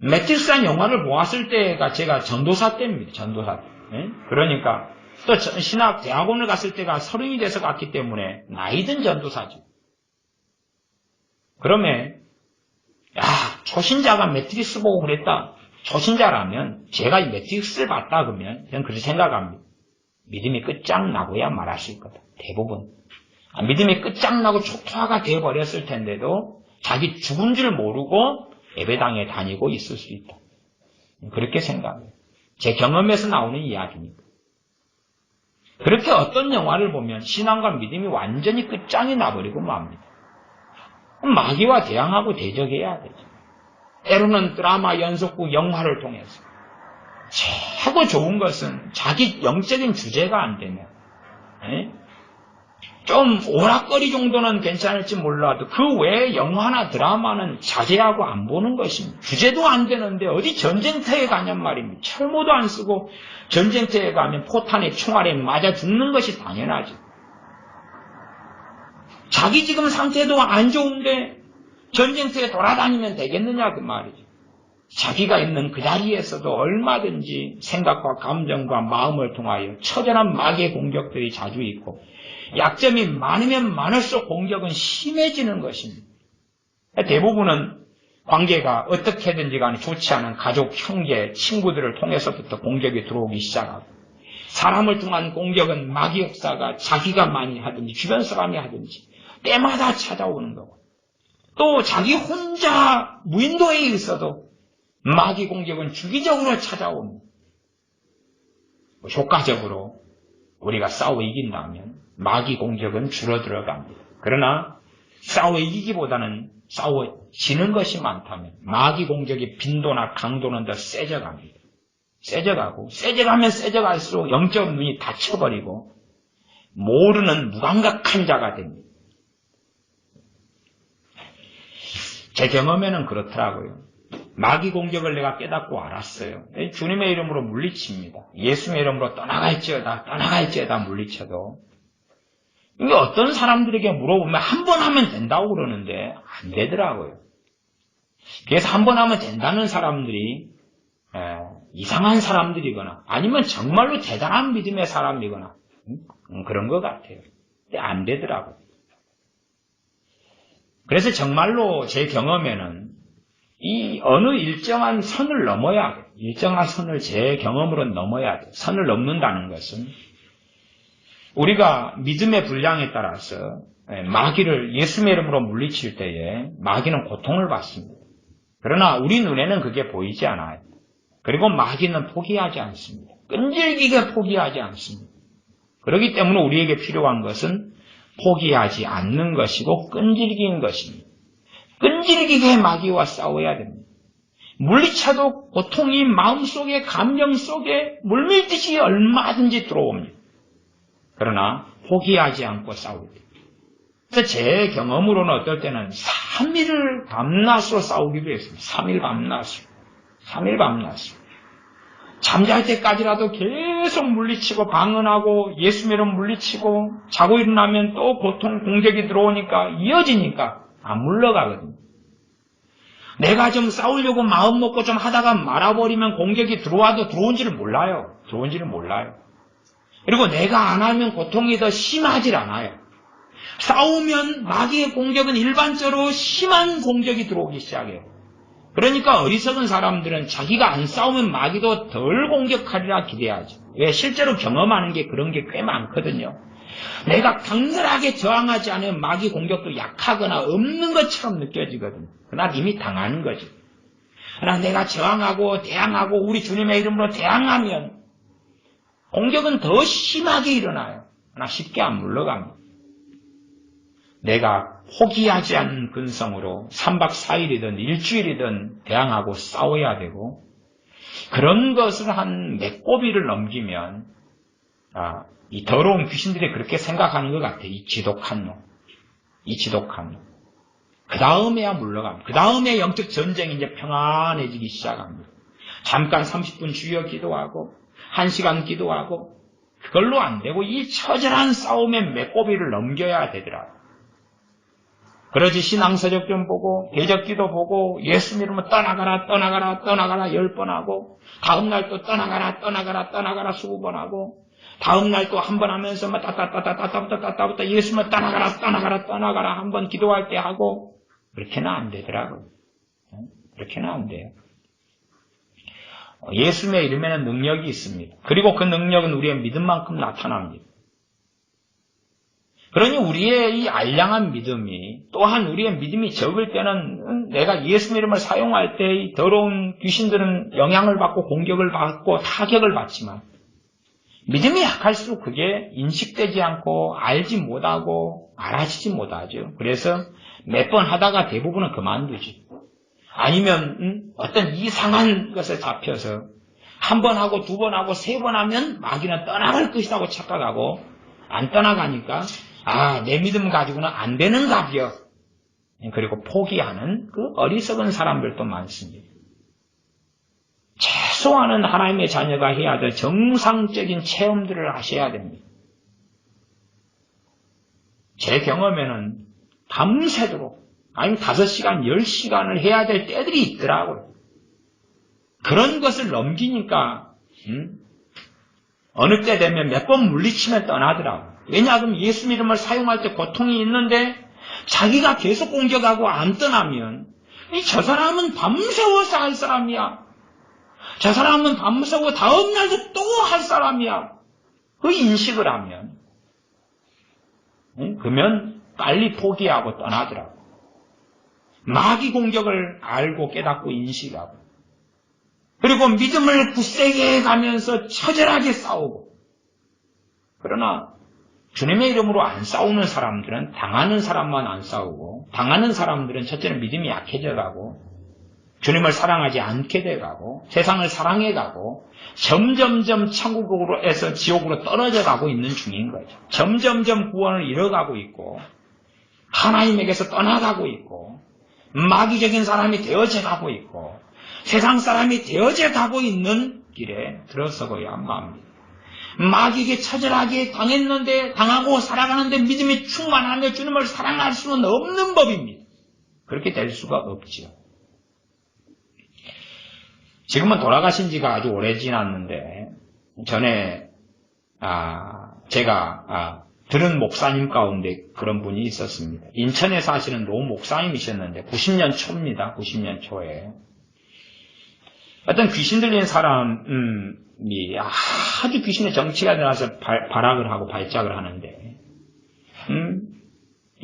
매트릭스라는 영화를 보았을 때가 제가 전도사 때입니다. 전도사 때. 그러니까 또 신학 대학원을 갔을 때가 30이 돼서 갔기 때문에 나이든 전도사죠. 그러면 초신자가 매트릭스 보고 그랬다. 초신자라면 제가 이 매트릭스를 봤다 그러면 저는 그렇게 생각합니다. 믿음이 끝장나고야 말았을 거다. 대부분. 믿음이 끝장나고 초토화가 되어버렸을 텐데도 자기 죽은 줄 모르고 예배당에 다니고 있을 수 있다. 그렇게 생각해요. 제 경험에서 나오는 이야기입니다. 그렇게 어떤 영화를 보면 신앙과 믿음이 완전히 끝장이 나버리고 맙니다. 마귀와 대항하고 대적해야 되죠. 때로는 드라마, 연속극, 영화를 통해서 최고 좋은 것은 자기 영적인 주제가 안 되면 좀 오락거리 정도는 괜찮을지 몰라도 그 외에 영화나 드라마는 자제하고 안 보는 것입니다. 주제도 안 되는데 어디 전쟁터에 가냔 말입니다. 철모도 안 쓰고 전쟁터에 가면 포탄에 총알에 맞아 죽는 것이 당연하죠. 자기 지금 상태도 안 좋은데 전쟁터에 돌아다니면 되겠느냐 그 말이죠. 자기가 있는 그 자리에서도 얼마든지 생각과 감정과 마음을 통하여 처절한 마귀의 공격들이 자주 있고 약점이 많으면 많을수록 공격은 심해지는 것입니다. 대부분은 관계가 어떻게든지 간에 좋지 않은 가족, 형제, 친구들을 통해서부터 공격이 들어오기 시작하고 사람을 통한 공격은 마귀 역사가 자기가 많이 하든지 주변 사람이 하든지 때마다 찾아오는 거고 또 자기 혼자 무인도에 있어도 마귀 공격은 주기적으로 찾아옵니다. 효과적으로 우리가 싸워 이긴다면 마귀 공격은 줄어들어 갑니다. 그러나 싸워 이기기보다는 싸워 지는 것이 많다면 마귀 공격의 빈도나 강도는 더 세져 갑니다. 세져가고 세져가면 세져갈수록 영적 눈이 닫혀버리고 모르는 무감각한 자가 됩니다. 제 경험에는 그렇더라고요. 마귀 공격을 내가 깨닫고 알았어요. 주님의 이름으로 물리칩니다. 예수의 이름으로 떠나갈지어다 물리쳐도. 이게 어떤 사람들에게 물어보면 한 번 하면 된다고 그러는데 안 되더라고요. 그래서 한 번 하면 된다는 사람들이 이상한 사람들이거나 아니면 정말로 대단한 믿음의 사람이거나 그런 것 같아요. 근데 안 되더라고요. 그래서 정말로 제 경험에는 이 어느 일정한 선을 넘어야 돼요. 일정한 선을 제 경험으로 넘어야 돼요. 선을 넘는다는 것은 우리가 믿음의 분량에 따라서 마귀를 예수의 이름으로 물리칠 때에 마귀는 고통을 받습니다. 그러나 우리 눈에는 그게 보이지 않아요. 그리고 마귀는 포기하지 않습니다. 끈질기게 포기하지 않습니다. 그렇기 때문에 우리에게 필요한 것은 포기하지 않는 것이고 끈질긴 것입니다. 끈질기게 마귀와 싸워야 됩니다. 물리쳐도 고통이 마음속에 감정 속에 물밀듯이 얼마든지 들어옵니다. 그러나 포기하지 않고 싸워야 됩니다. 그래서 제 경험으로는 어떨 때는 3일을 밤낮으로 싸우기도 했습니다. 3일 밤낮으로. 잠잘 때까지라도 계속 물리치고 방언하고 예수의 이름 물리치고 자고 일어나면 또 고통 공격이 들어오니까 이어지니까 안 물러가거든요. 내가 좀 싸우려고 마음 먹고 좀 하다가 말아버리면 공격이 들어와도 들어온지를 몰라요. 그리고 내가 안 하면 고통이 더 심하질 않아요. 싸우면 마귀의 공격은 일반적으로 심한 공격이 들어오기 시작해요. 그러니까 어리석은 사람들은 자기가 안 싸우면 마귀도 덜 공격하리라 기대하죠. 왜? 실제로 경험하는 게 그런 게 꽤 많거든요. 내가 강렬하게 저항하지 않으면 마귀 공격도 약하거나 없는 것처럼 느껴지거든요. 그러나 이미 당하는 거죠. 그러나 내가 저항하고 대항하고 우리 주님의 이름으로 대항하면 공격은 더 심하게 일어나요. 그러나 쉽게 안 물러갑니다. 내가 포기하지 않는 근성으로 3박 4일이든 일주일이든 대항하고 싸워야 되고 그런 것을 한 몇 고비를 넘기면 이 더러운 귀신들이 그렇게 생각하는 것 같아요. 이 지독한 놈. 그 다음에야 물러갑니다. 그 다음에 영적 전쟁이 이제 평안해지기 시작합니다. 잠깐 30분 주여 기도하고 1시간 기도하고 그걸로 안 되고 이 처절한 싸움의 몇 고비를 넘겨야 되더라고요. 그러지 신앙서적 좀 보고 대적기도 보고 예수 이름으로 떠나가라 10번 하고 다음날 또 떠나가라 20번 하고 다음날 또 한 번 하면서 따따따따따따따따 예수만 떠나가라 한번 기도할 때 하고 그렇게는 안 되더라고요. 그렇게는 안 돼요. 예수의 이름에는 능력이 있습니다. 그리고 그 능력은 우리의 믿음만큼 나타납니다. 그러니 우리의 이 알량한 믿음이 또한 우리의 믿음이 적을 때는 내가 예수 이름을 사용할 때 이 더러운 귀신들은 영향을 받고 공격을 받고 타격을 받지만 믿음이 약할수록 그게 인식되지 않고 알지 못하고 알아지지 못하죠. 그래서 몇 번 하다가 대부분은 그만두지. 아니면 어떤 이상한 것에 잡혀서 한 번 하고 두 번 하고 세 번 하면 마귀는 떠나갈 것이라고 착각하고 안 떠나가니까 내 믿음 가지고는 안 되는가벼. 그리고 포기하는 그 어리석은 사람들도 많습니다. 최소한은 하나님의 자녀가 해야 될 정상적인 체험들을 하셔야 됩니다. 제 경험에는 밤새도록 아니면 5시간, 10시간을 해야 될 때들이 있더라고요. 그런 것을 넘기니까 어느 때 되면 몇 번 물리치면 떠나더라고요. 왜냐하면 예수 이름을 사용할 때 고통이 있는데 자기가 계속 공격하고 안 떠나면 저 사람은 밤새워서 할 사람이야. 저 사람은 밤새고 다음날도 또 할 사람이야. 그 인식을 하면 그러면 빨리 포기하고 떠나더라고요. 마귀 공격을 알고 깨닫고 인식하고 그리고 믿음을 굳세게 가면서 처절하게 싸우고 그러나 주님의 이름으로 안 싸우는 사람들은 당하는 사람만 안 싸우고 당하는 사람들은 첫째는 믿음이 약해져가고 주님을 사랑하지 않게 돼가고 세상을 사랑해가고 점점점 천국으로 해서 지옥으로 떨어져가고 있는 중인 거죠. 점점점 구원을 잃어가고 있고 하나님에게서 떠나가고 있고 마귀적인 사람이 되어져가고 있고 세상 사람이 되어져 가고 있는 길에 들어서고야만 합니다. 마귀에게 처절하게 당하고 살아가는데 믿음이 충만하며 주님을 사랑할 수는 없는 법입니다. 그렇게 될 수가 없지요. 지금은 돌아가신 지가 아주 오래 지났는데, 전에, 제가, 들은 목사님 가운데 그런 분이 있었습니다. 인천에 사시는 노 목사님이셨는데, 90년 초입니다. 90년 초에. 어떤 귀신 들린 사람이 아주 귀신의 정치가 일어나서 발악을 하고 발작을 하는데,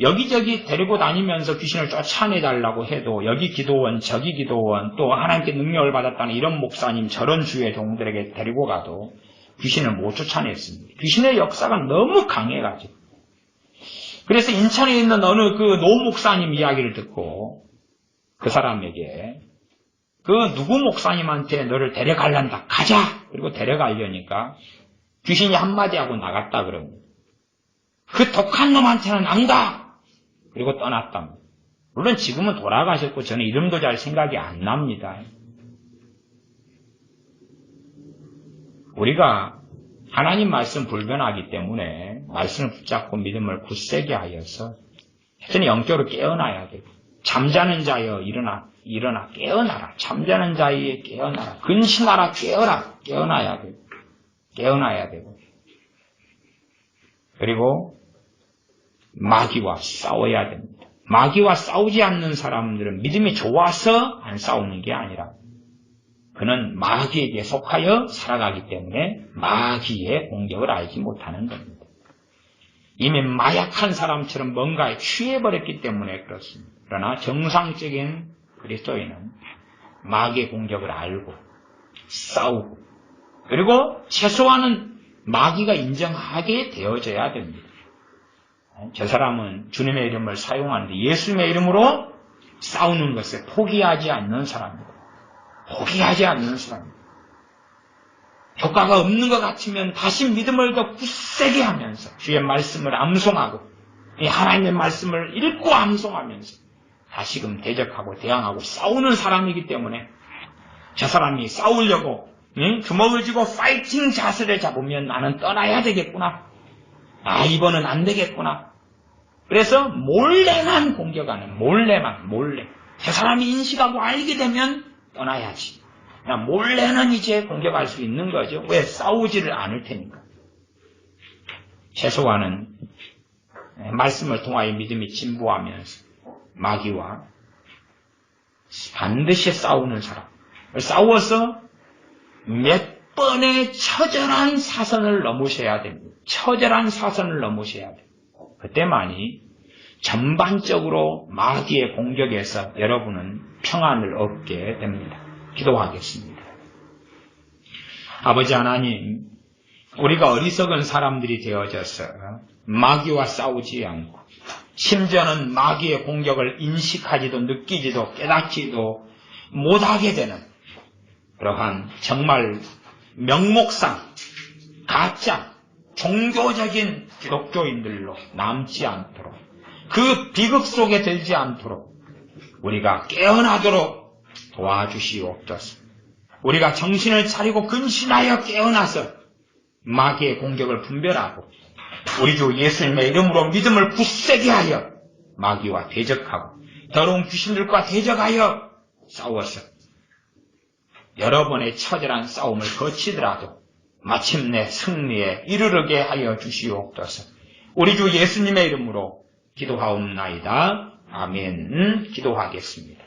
여기저기 데리고 다니면서 귀신을 쫓아내달라고 해도 여기 기도원 저기 기도원 또 하나님께 능력을 받았다는 이런 목사님 저런 주의 종들에게 데리고 가도 귀신을 못 쫓아냈습니다. 귀신의 역사가 너무 강해가지고. 그래서 인천에 있는 어느 그 노 목사님 이야기를 듣고 그 사람에게 그 누구 목사님한테 너를 데려가려한다. 가자. 그리고 데려가려니까 귀신이 한마디 하고 나갔다 그럽니다. 그 독한 놈한테는 안 가. 그리고 떠났답니다. 물론 지금은 돌아가셨고 저는 이름도 잘 생각이 안 납니다. 우리가 하나님 말씀 불변하기 때문에 말씀을 붙잡고 믿음을 굳세게 하여서 여전히 영적으로 깨어나야 되고, 잠자는 자여 일어나 깨어나라. 잠자는 자여 깨어나라. 근신하라. 깨어나야 되고 그리고 마귀와 싸워야 됩니다. 마귀와 싸우지 않는 사람들은 믿음이 좋아서 안 싸우는 게 아니라 그는 마귀에게 속하여 살아가기 때문에 마귀의 공격을 알지 못하는 겁니다. 이미 마약한 사람처럼 뭔가에 취해버렸기 때문에 그렇습니다. 그러나 정상적인 그리스도인은 마귀의 공격을 알고 싸우고 그리고 최소한은 마귀가 인정하게 되어져야 됩니다. 저 사람은 주님의 이름을 사용하는데 예수님의 이름으로 싸우는 것에 포기하지 않는 사람입니다. 효과가 없는 것 같으면 다시 믿음을 더 굳세게 하면서 주의 말씀을 암송하고 이 하나님의 말씀을 읽고 암송하면서 다시금 대적하고 대항하고 싸우는 사람이기 때문에 저 사람이 싸우려고 주먹을 쥐고 파이팅 자세를 잡으면 나는 떠나야 되겠구나. 이번은 안 되겠구나. 그래서 몰래만 공격하는, 몰래. 저 사람이 인식하고 알게 되면 떠나야지. 몰래는 이제 공격할 수 있는 거죠. 왜? 싸우지를 않을 테니까. 최소한은 말씀을 통하여 믿음이 진보하면서 마귀와 반드시 싸우는 사람. 싸워서 몇 번의 처절한 사선을 넘으셔야 됩니다. 그때만이 전반적으로 마귀의 공격에서 여러분은 평안을 얻게 됩니다. 기도하겠습니다. 아버지 하나님, 우리가 어리석은 사람들이 되어져서 마귀와 싸우지 않고 심지어는 마귀의 공격을 인식하지도 느끼지도 깨닫지도 못하게 되는 그러한 정말 명목상 가짜 종교적인 기독교인들로 남지 않도록 그 비극 속에 들지 않도록 우리가 깨어나도록 도와주시옵소서. 우리가 정신을 차리고 근신하여 깨어나서 마귀의 공격을 분별하고 우리 주 예수님의 이름으로 믿음을 굳세게 하여 마귀와 대적하고 더러운 귀신들과 대적하여 싸워서 여러 번의 처절한 싸움을 거치더라도 마침내 승리에 이르르게 하여 주시옵소서. 우리 주 예수님의 이름으로 기도하옵나이다. 아멘. 기도하겠습니다.